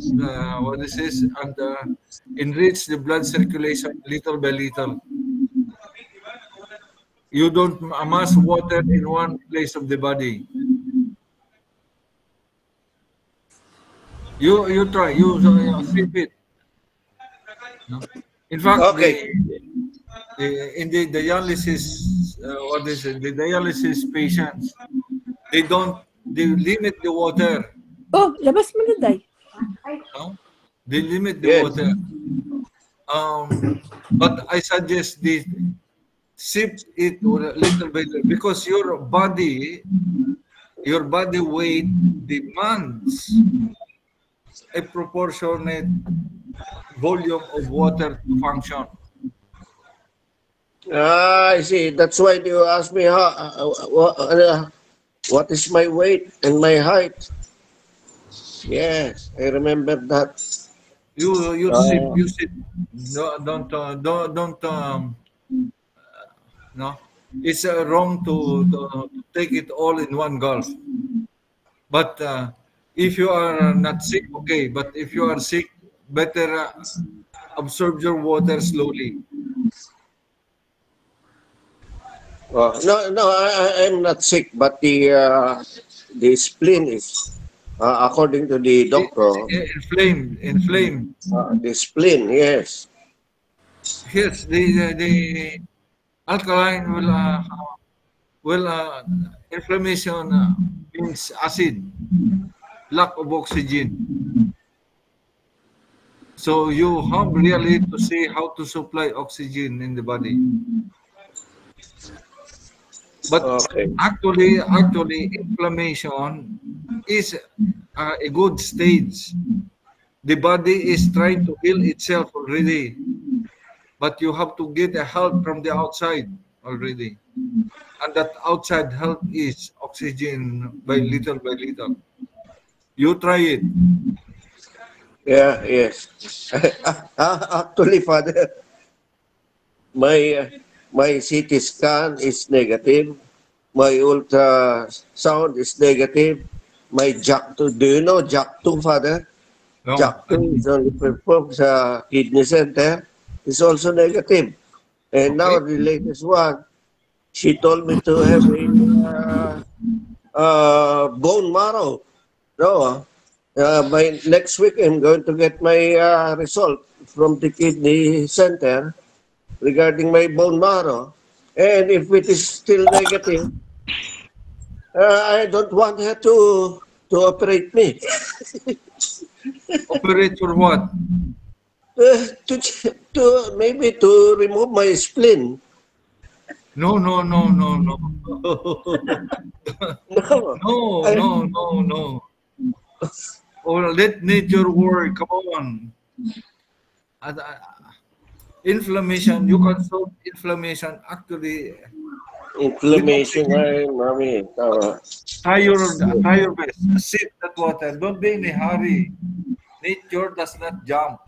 what this is, and enrich the blood circulation little by little. You don't amass water in one place of the body. You try, you sip it. No? In fact, Okay. in the dialysis, what is it? The dialysis patients, they limit the water. Oh, labas mo na, Day. No? They limit the Yes. water. But I suggest sip it little by little, because your body weight demands a proportionate volume of water to function. I see. That's why you asked me what is my weight and my height. Yes, I remember that. You sip. No, don't. No, it's wrong to take it all in one gulp. But if you are not sick, okay. But if you are sick, better absorb your water slowly. No, I'm not sick, but the spleen is, according to the doctor, Inflamed. the spleen. Yes. Yes, the alkaline will inflammation means acid, lack of oxygen. So you have really to see how to supply oxygen in the body. But Okay. actually, inflammation is a good stage. The body is trying to heal itself already, but you have to get a help from the outside already. And that outside help is oxygen by little. You try it. Yeah. Yes. Actually, Father, my CT scan is negative. My ultrasound is negative. My JAK2, do you know JAK2, Father? No? JAK2 is only performed sa kidney center. It's also negative. And now the latest one, she told me to have a bone marrow. No, by next week I'm going to get my result from the kidney center regarding my bone marrow. And if it is still negative, I don't want her to operate me. Operate for what? To maybe to remove my spleen. No. No. No. Or let nature work. Come on. Inflammation, you can solve inflammation actually. Inflammation, mommy. Try your best. Sip that water. Don't be in a hurry. Nature does not jump.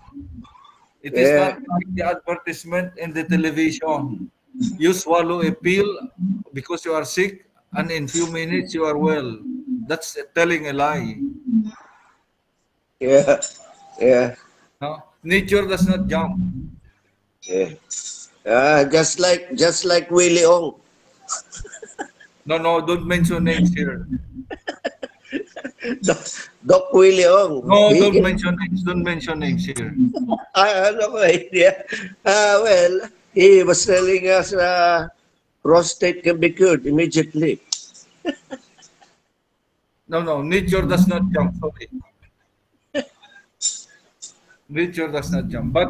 It is not like the advertisement in the television. You swallow a pill because you are sick, and in few minutes you are well. That's telling a lie. Yeah. No? Nature does not jump. Yeah. Just like Willie Ong. No, don't mention names here. Doc Willie Ong. No, don't mention names here. I have no idea. Well, he was telling us prostate can be cured immediately. No, nature does not jump. Sorry. Nature does not jump. But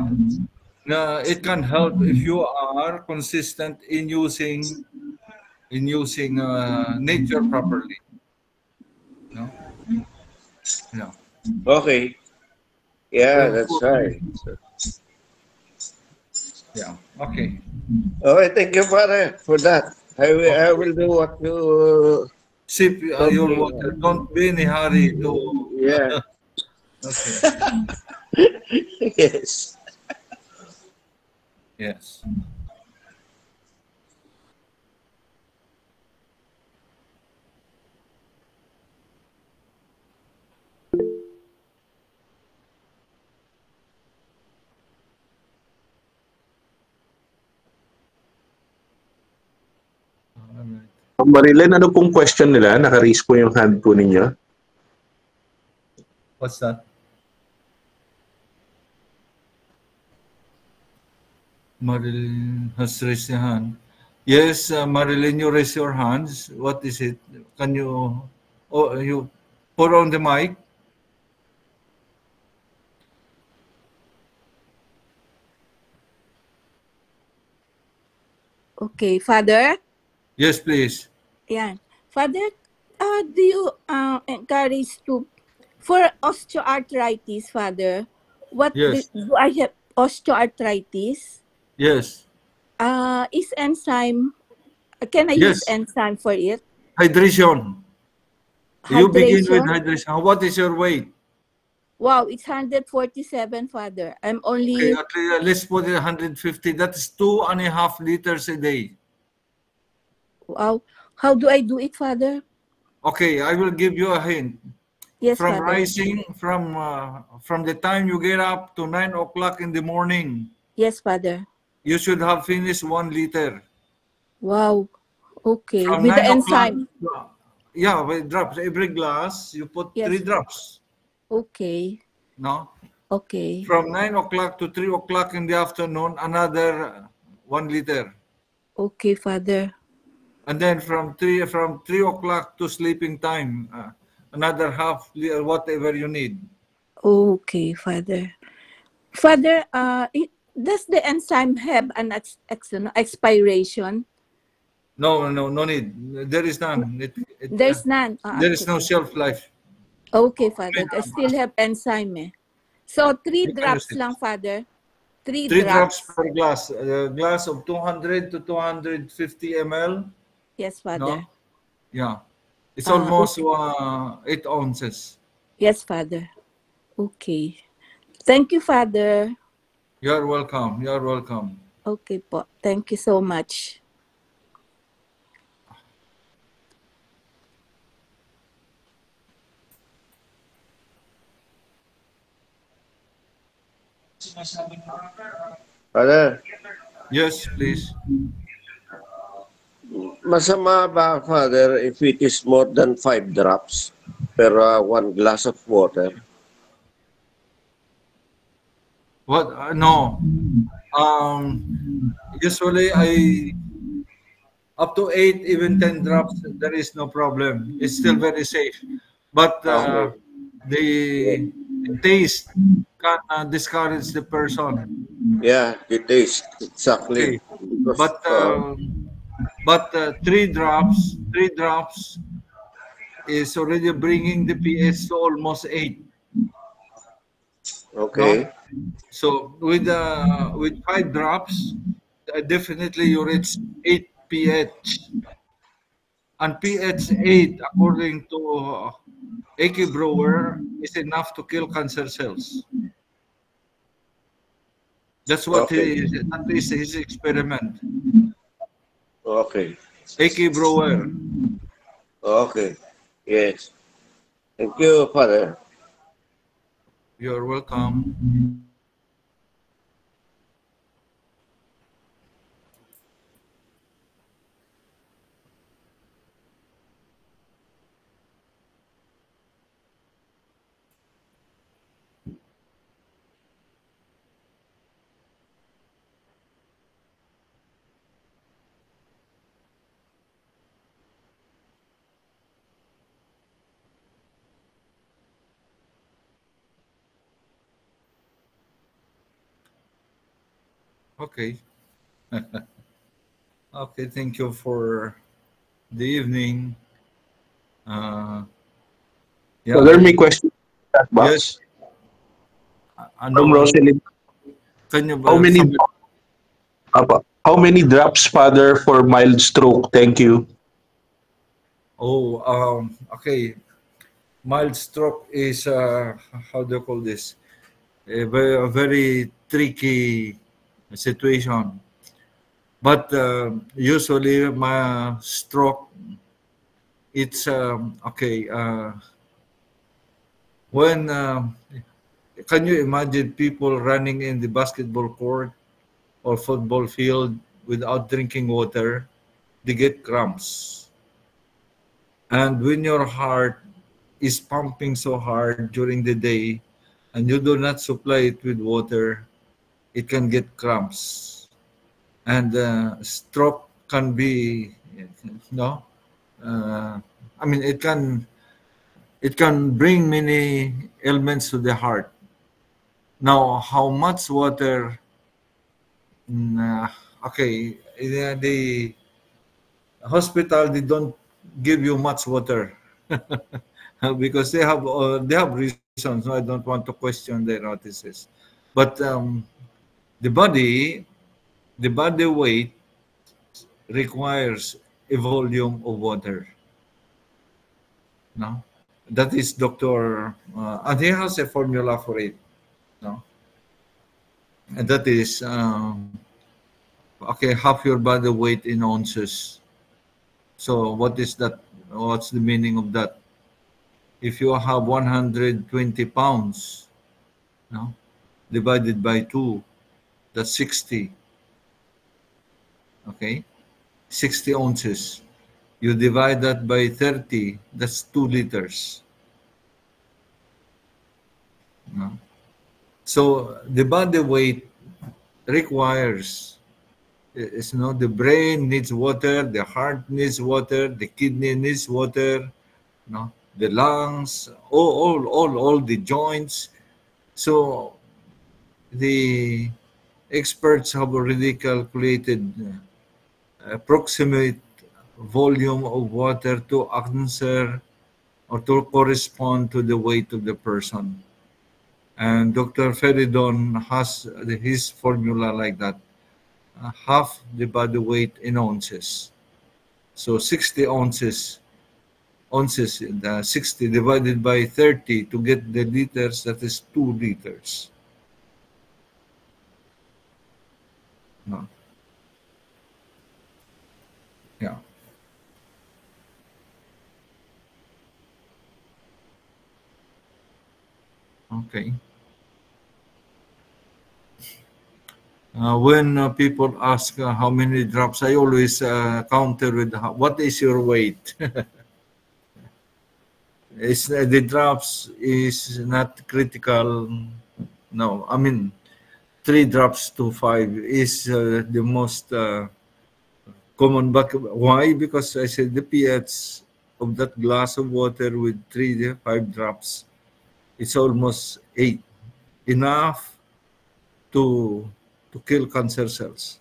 it can help if you are consistent in using nature properly. Yeah. Okay. Yeah, that's right. Yeah. Okay. Okay, thank you, Father, for that. I will do what you Sip told your me. water. Don't be in a hurry to. Yeah. Okay. Yes. Yes. Alright. Marilyn, ano pong question nila? Naka-raise po yung hand po ninyo. What's that? Marilyn has raised her hand. Yes, Marilyn, you raise your hands. What is it? Can you? Oh, you put on the mic. Okay, Father? Yes, please. Yan. Father, do you encourage to, for osteoarthritis, Father, Yes. do I have osteoarthritis? Yes. Is enzyme, can I use Yes. enzyme for it? Hydration. You begin with Hydration? hydration. What is your weight? Wow, it's 147, Father. I'm Okay, only, let's put it 150. That's 2.5 liters a day. wow. How do I do it, Father? Okay, I will give you a hint. Yes, From Father. rising from the time you get up to 9 o'clock in the morning, Yes, Father. you should have finished 1 liter. Wow. Okay. From With the 9 o'clock, enzyme. yeah, with drops. Every glass you put Yes. 3 drops. Okay. No. Okay. From 9 o'clock to 3 o'clock in the afternoon, another 1 liter. Okay, Father. And then from 3 o'clock to sleeping time, another half liter, whatever you need. Okay, Father. Father, does the enzyme have an expiration? No need. There is none. There's none. There is no shelf life. Okay, Father. I still have enzyme. Eh. So, 3 You can drops use it. lang, Father. 3 3 drops drops. per glass. A glass of 200 to 250 ml. Yes, Father. No? Yeah. It's Ah, almost 8 ounces. Yes, Father. Okay. Thank you, Father. You're welcome. You're welcome. Okay po. Thank you so much. Father, Yes, please. masama ba, Father, if it is more than 5 drops per 1 glass of water? What? No. Usually up to 8, even 10 drops, there is no problem. It's still very safe. But Okay. the taste can discourage the person. Yeah, it is. Exactly. Okay. But 3 drops is already bringing the pH to almost 8. okay. No? So with 5 drops, definitely you reach 8 pH. And pH 8, according to A.K. Brewer, is enough to kill cancer cells. That's what Okay. that is his experiment. Okay. A.K. Brewer. Okay. Yes. Thank you, Father. You're welcome. Okay. Okay, thank you for the evening. Yeah, Father, may question chat box. Yes. From Rosalind. Can you How many drops, Father, for mild stroke? Thank you. Okay. Mild stroke is how do you call this? A very tricky situation. But usually my stroke, it's okay. When can you imagine people running in the basketball court or football field without drinking water? They get cramps. And when your heart is pumping so hard during the day and you do not supply it with water, it can get cramps. And stroke can be, no, I mean, it can bring many ailments to the heart. Now, how much water? Okay, the hospital, they don't give you much water because they have reasons. I don't want to question their notices, but the body weight requires a volume of water. No, that is Dr. And he has a formula for it. No, and that is okay, half your body weight in ounces. So what is that? What's the meaning of that? If you have 120 pounds, no, divided by 2, that's 60. Okay, 60 ounces. You divide that by 30, that's 2 liters. No? So the body weight requires, the brain needs water, the heart needs water, the kidney needs water, the lungs, all the joints. So the experts have already calculated approximate volume of water to answer or to correspond to the weight of the person. And Dr. Feridon has his formula like that. Half the body weight in ounces. So 60 ounces, 60 divided by 30 to get the liters, that is 2 liters. No. Yeah. Okay. When people ask how many drops, I always counter with what is your weight? The drops is not critical. No, I mean 3 drops to 5 is the most common. But why? Because I said the pH of that glass of water with 3 to 5 drops, it's almost 8, enough to kill cancer cells.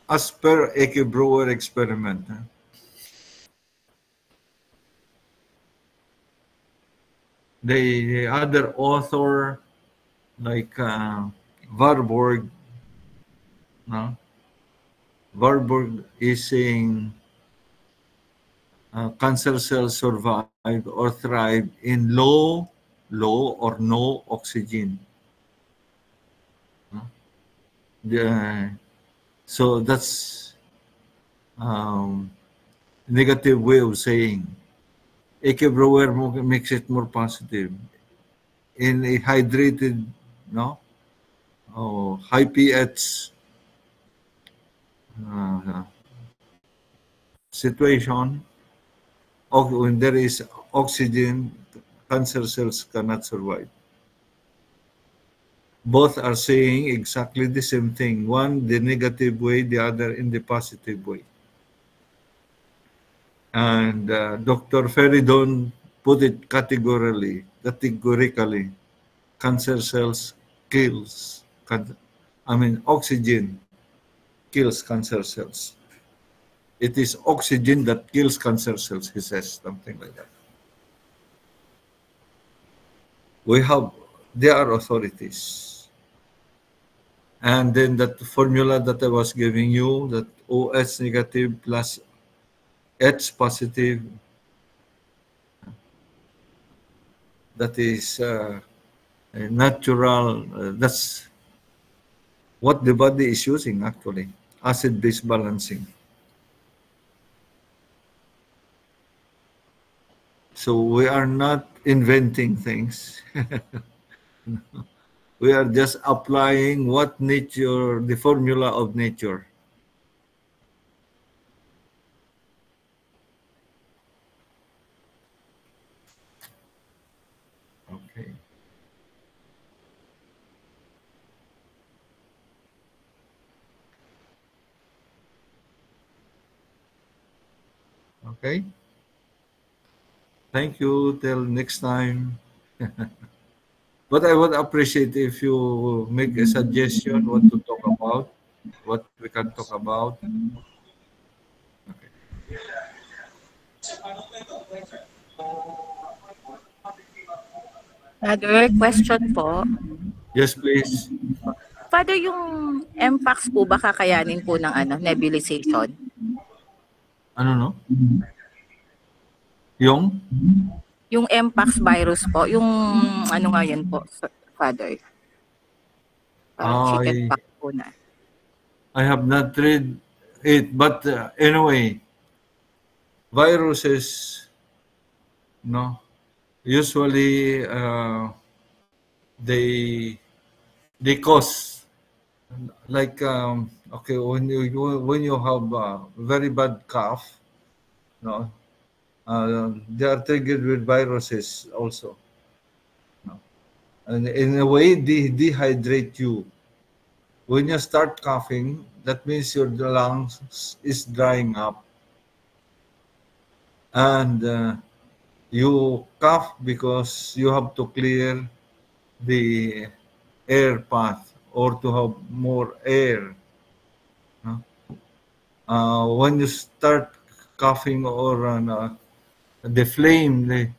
As per A.K. Brewer experiment. The other author, like Warburg, Warburg is saying cancer cells survive or thrive in low or no oxygen. So that's negative way of saying. A.K. Brewer makes it more positive. In a hydrated, high pH situation, when there is oxygen, cancer cells cannot survive. Both are saying exactly the same thing. One the negative way, the other in the positive way. And Dr. Feridon put it categorically, cancer cells oxygen kills cancer cells. It is oxygen that kills cancer cells, he says, something like that. They are authorities. And then that formula that I was giving you, that OH negative plus H positive, that is a natural, that's what the body is using actually, acid-base balancing. So we are not inventing things. We are just applying what nature, the formula of nature. Okay. Okay. Thank you. Till next time. But I would appreciate if you make a suggestion what to talk about, what we can talk about. Okay. Father, question po. Yes, please. Father, yung MPAX po ba kakayanin po ng nebulization? Ano no? Yung? Yung MPAX virus po, yung ano nga yan po, Father? Chickenpox po na. I have not read it, but anyway, viruses, no, usually they cause, like okay, when you have a very bad cough, no, they are triggered with viruses also, no? And in a way they dehydrate you. When you start coughing, that means your lungs is drying up, and you cough because you have to clear the air path or to have more air. When you start coughing or the flame,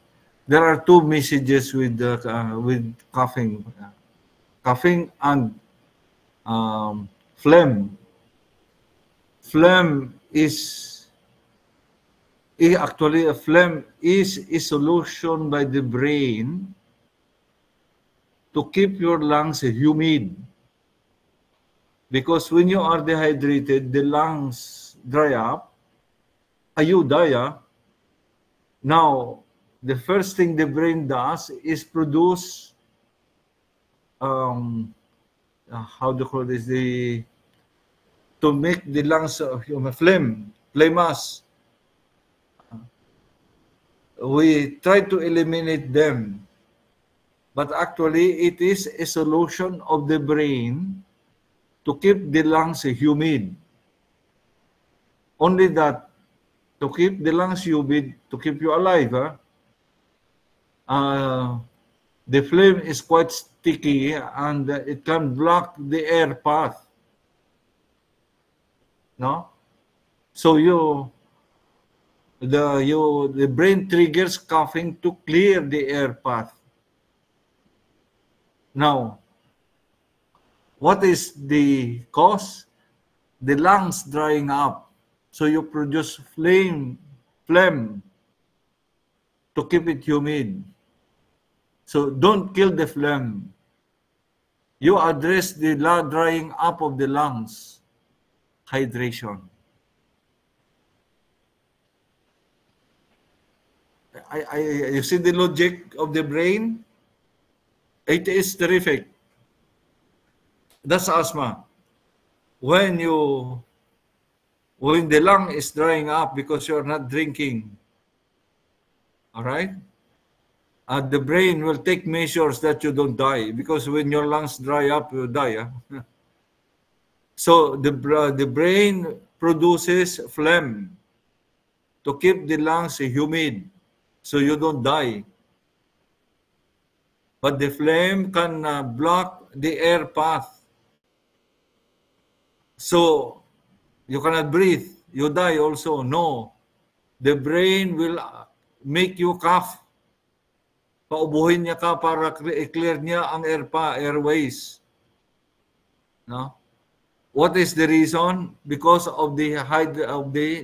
there are two messages with coughing, coughing and phlegm. Phlegm is actually a phlegm is a solution by the brain to keep your lungs humid, because when you are dehydrated, the lungs dry up, you die. Now, the first thing the brain does is produce how do you call this, to make the lungs phlegmas. We try to eliminate them, but actually it is a solution of the brain to keep the lungs humid. Only that, to keep the lungs humid, to keep you alive, the phlegm is quite sticky and it can block the air path. No? So the brain triggers coughing to clear the air path. Now, what is the cause? The lungs drying up. So you produce phlegm to keep it humid. So don't kill the phlegm. You address the drying up of the lungs. Hydration. You see the logic of the brain? It is terrific. That's asthma. When the lung is drying up because you're not drinking, all right? The brain will take measures that you don't die, because when your lungs dry up, you die. So the brain produces phlegm to keep the lungs humid, so you don't die. But the phlegm can block the air path, so you cannot breathe. you die also. No. The brain will make you cough. Paubuhin niya ka para i-clear niya ang airways. No? What is the reason? Because of the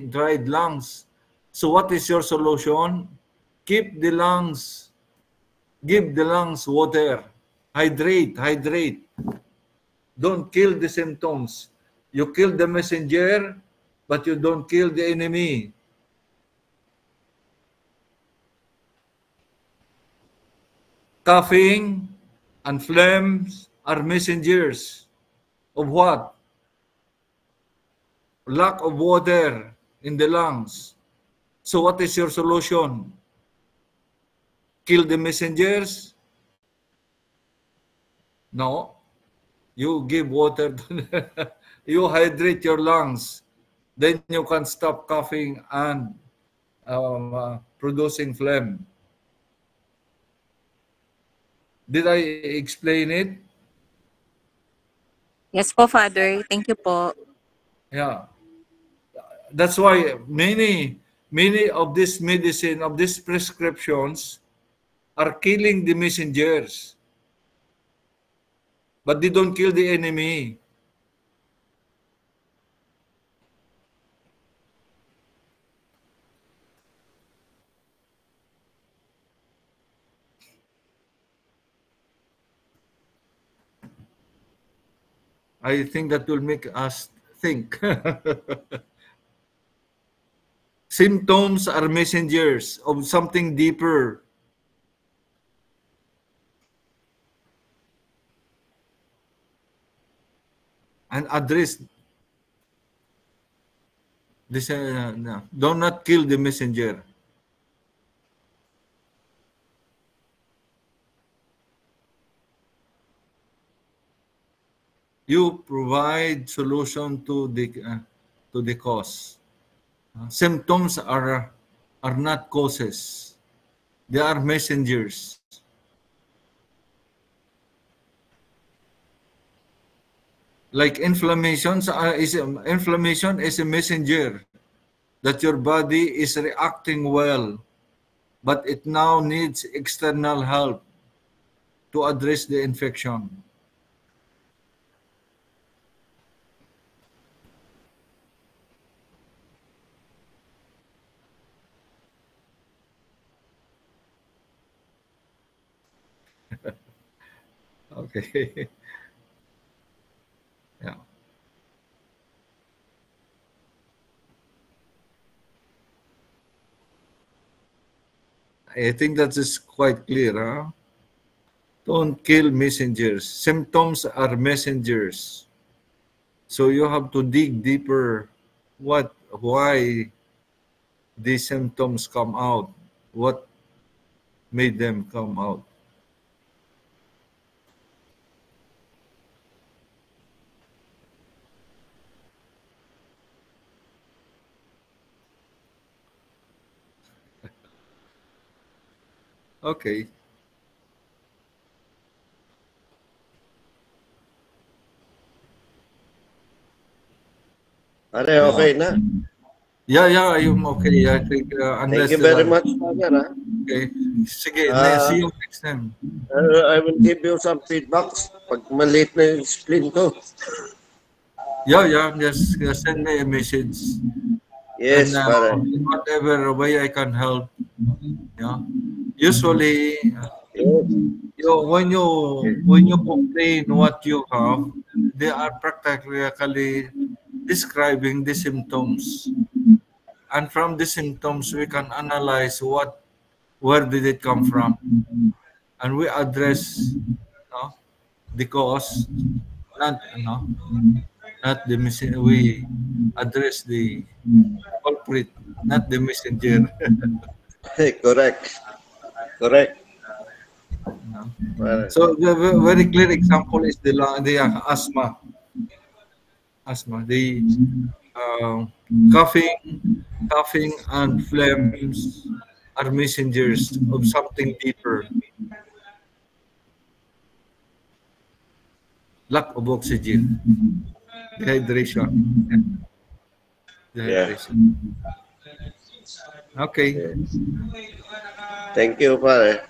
dried lungs. So what is your solution? Keep the lungs. Give the lungs water. Hydrate. Don't kill the symptoms. You kill the messenger, but you don't kill the enemy. Coughing and phlegms are messengers of what? Lack of water in the lungs. So what is your solution? Kill the messengers? No. You give water to you hydrate your lungs. Then you can stop coughing and producing phlegm. Did I explain it? Yes po, Father. Thank you po. Yeah. That's why many of this medicine, of these prescriptions are killing the messengers. But they don't kill the enemy. I think that will make us think. Symptoms are messengers of something deeper. And address this. No. Do not kill the messenger. You provide solution to the cause. Symptoms are not causes. They are messengers. Like inflammation is a messenger that your body is reacting well, but it now needs external help to address the infection. Okay. Yeah. I think that is quite clear, huh? Don't kill messengers. Symptoms are messengers. So you have to dig deeper. Why these symptoms come out? What made them come out? Okay. Pare, okay na. Yeah, I'm okay. I think unless Thank you very much, Father. Okay. Sige, see you next time. I will give you some feedbacks pag maliit na yung spleen ko. Yeah, just send me a message. Yes, And pare. in whatever way I can help. Yeah. Usually, when you complain what you have, they are practically describing the symptoms, and from the symptoms we can analyze where did it come from, and we address the cause, not the messenger. We address the culprit, not the messenger. Correct. Pare. So the very clear example is the asthma. The coughing and phlegms are messengers of something deeper. Lack of oxygen, dehydration. Dehydration. Okay. Thank you, Father.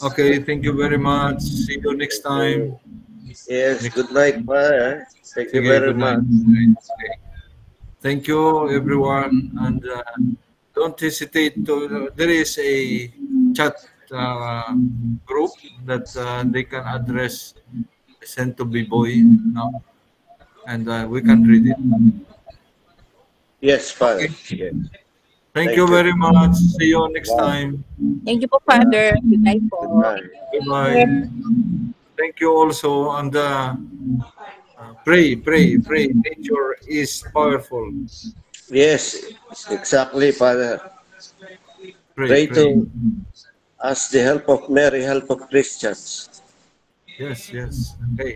Okay, thank you very much. See you next time. Yes, good night, Father. Thank you Okay, very good night. much. Okay. Thank you, everyone, and don't hesitate to. There is a chat group that they can address. Send to B-Boy now, and we can read it. Yes, Father. Okay. Yes. Thank you very much. See you next time. Thank you po, Father. Good night po. Good night. Goodbye. Thank you also, and pray. Nature is powerful. Yes, exactly, Father. Pray to ask the help of Mary, help of Christians. Yes. Okay.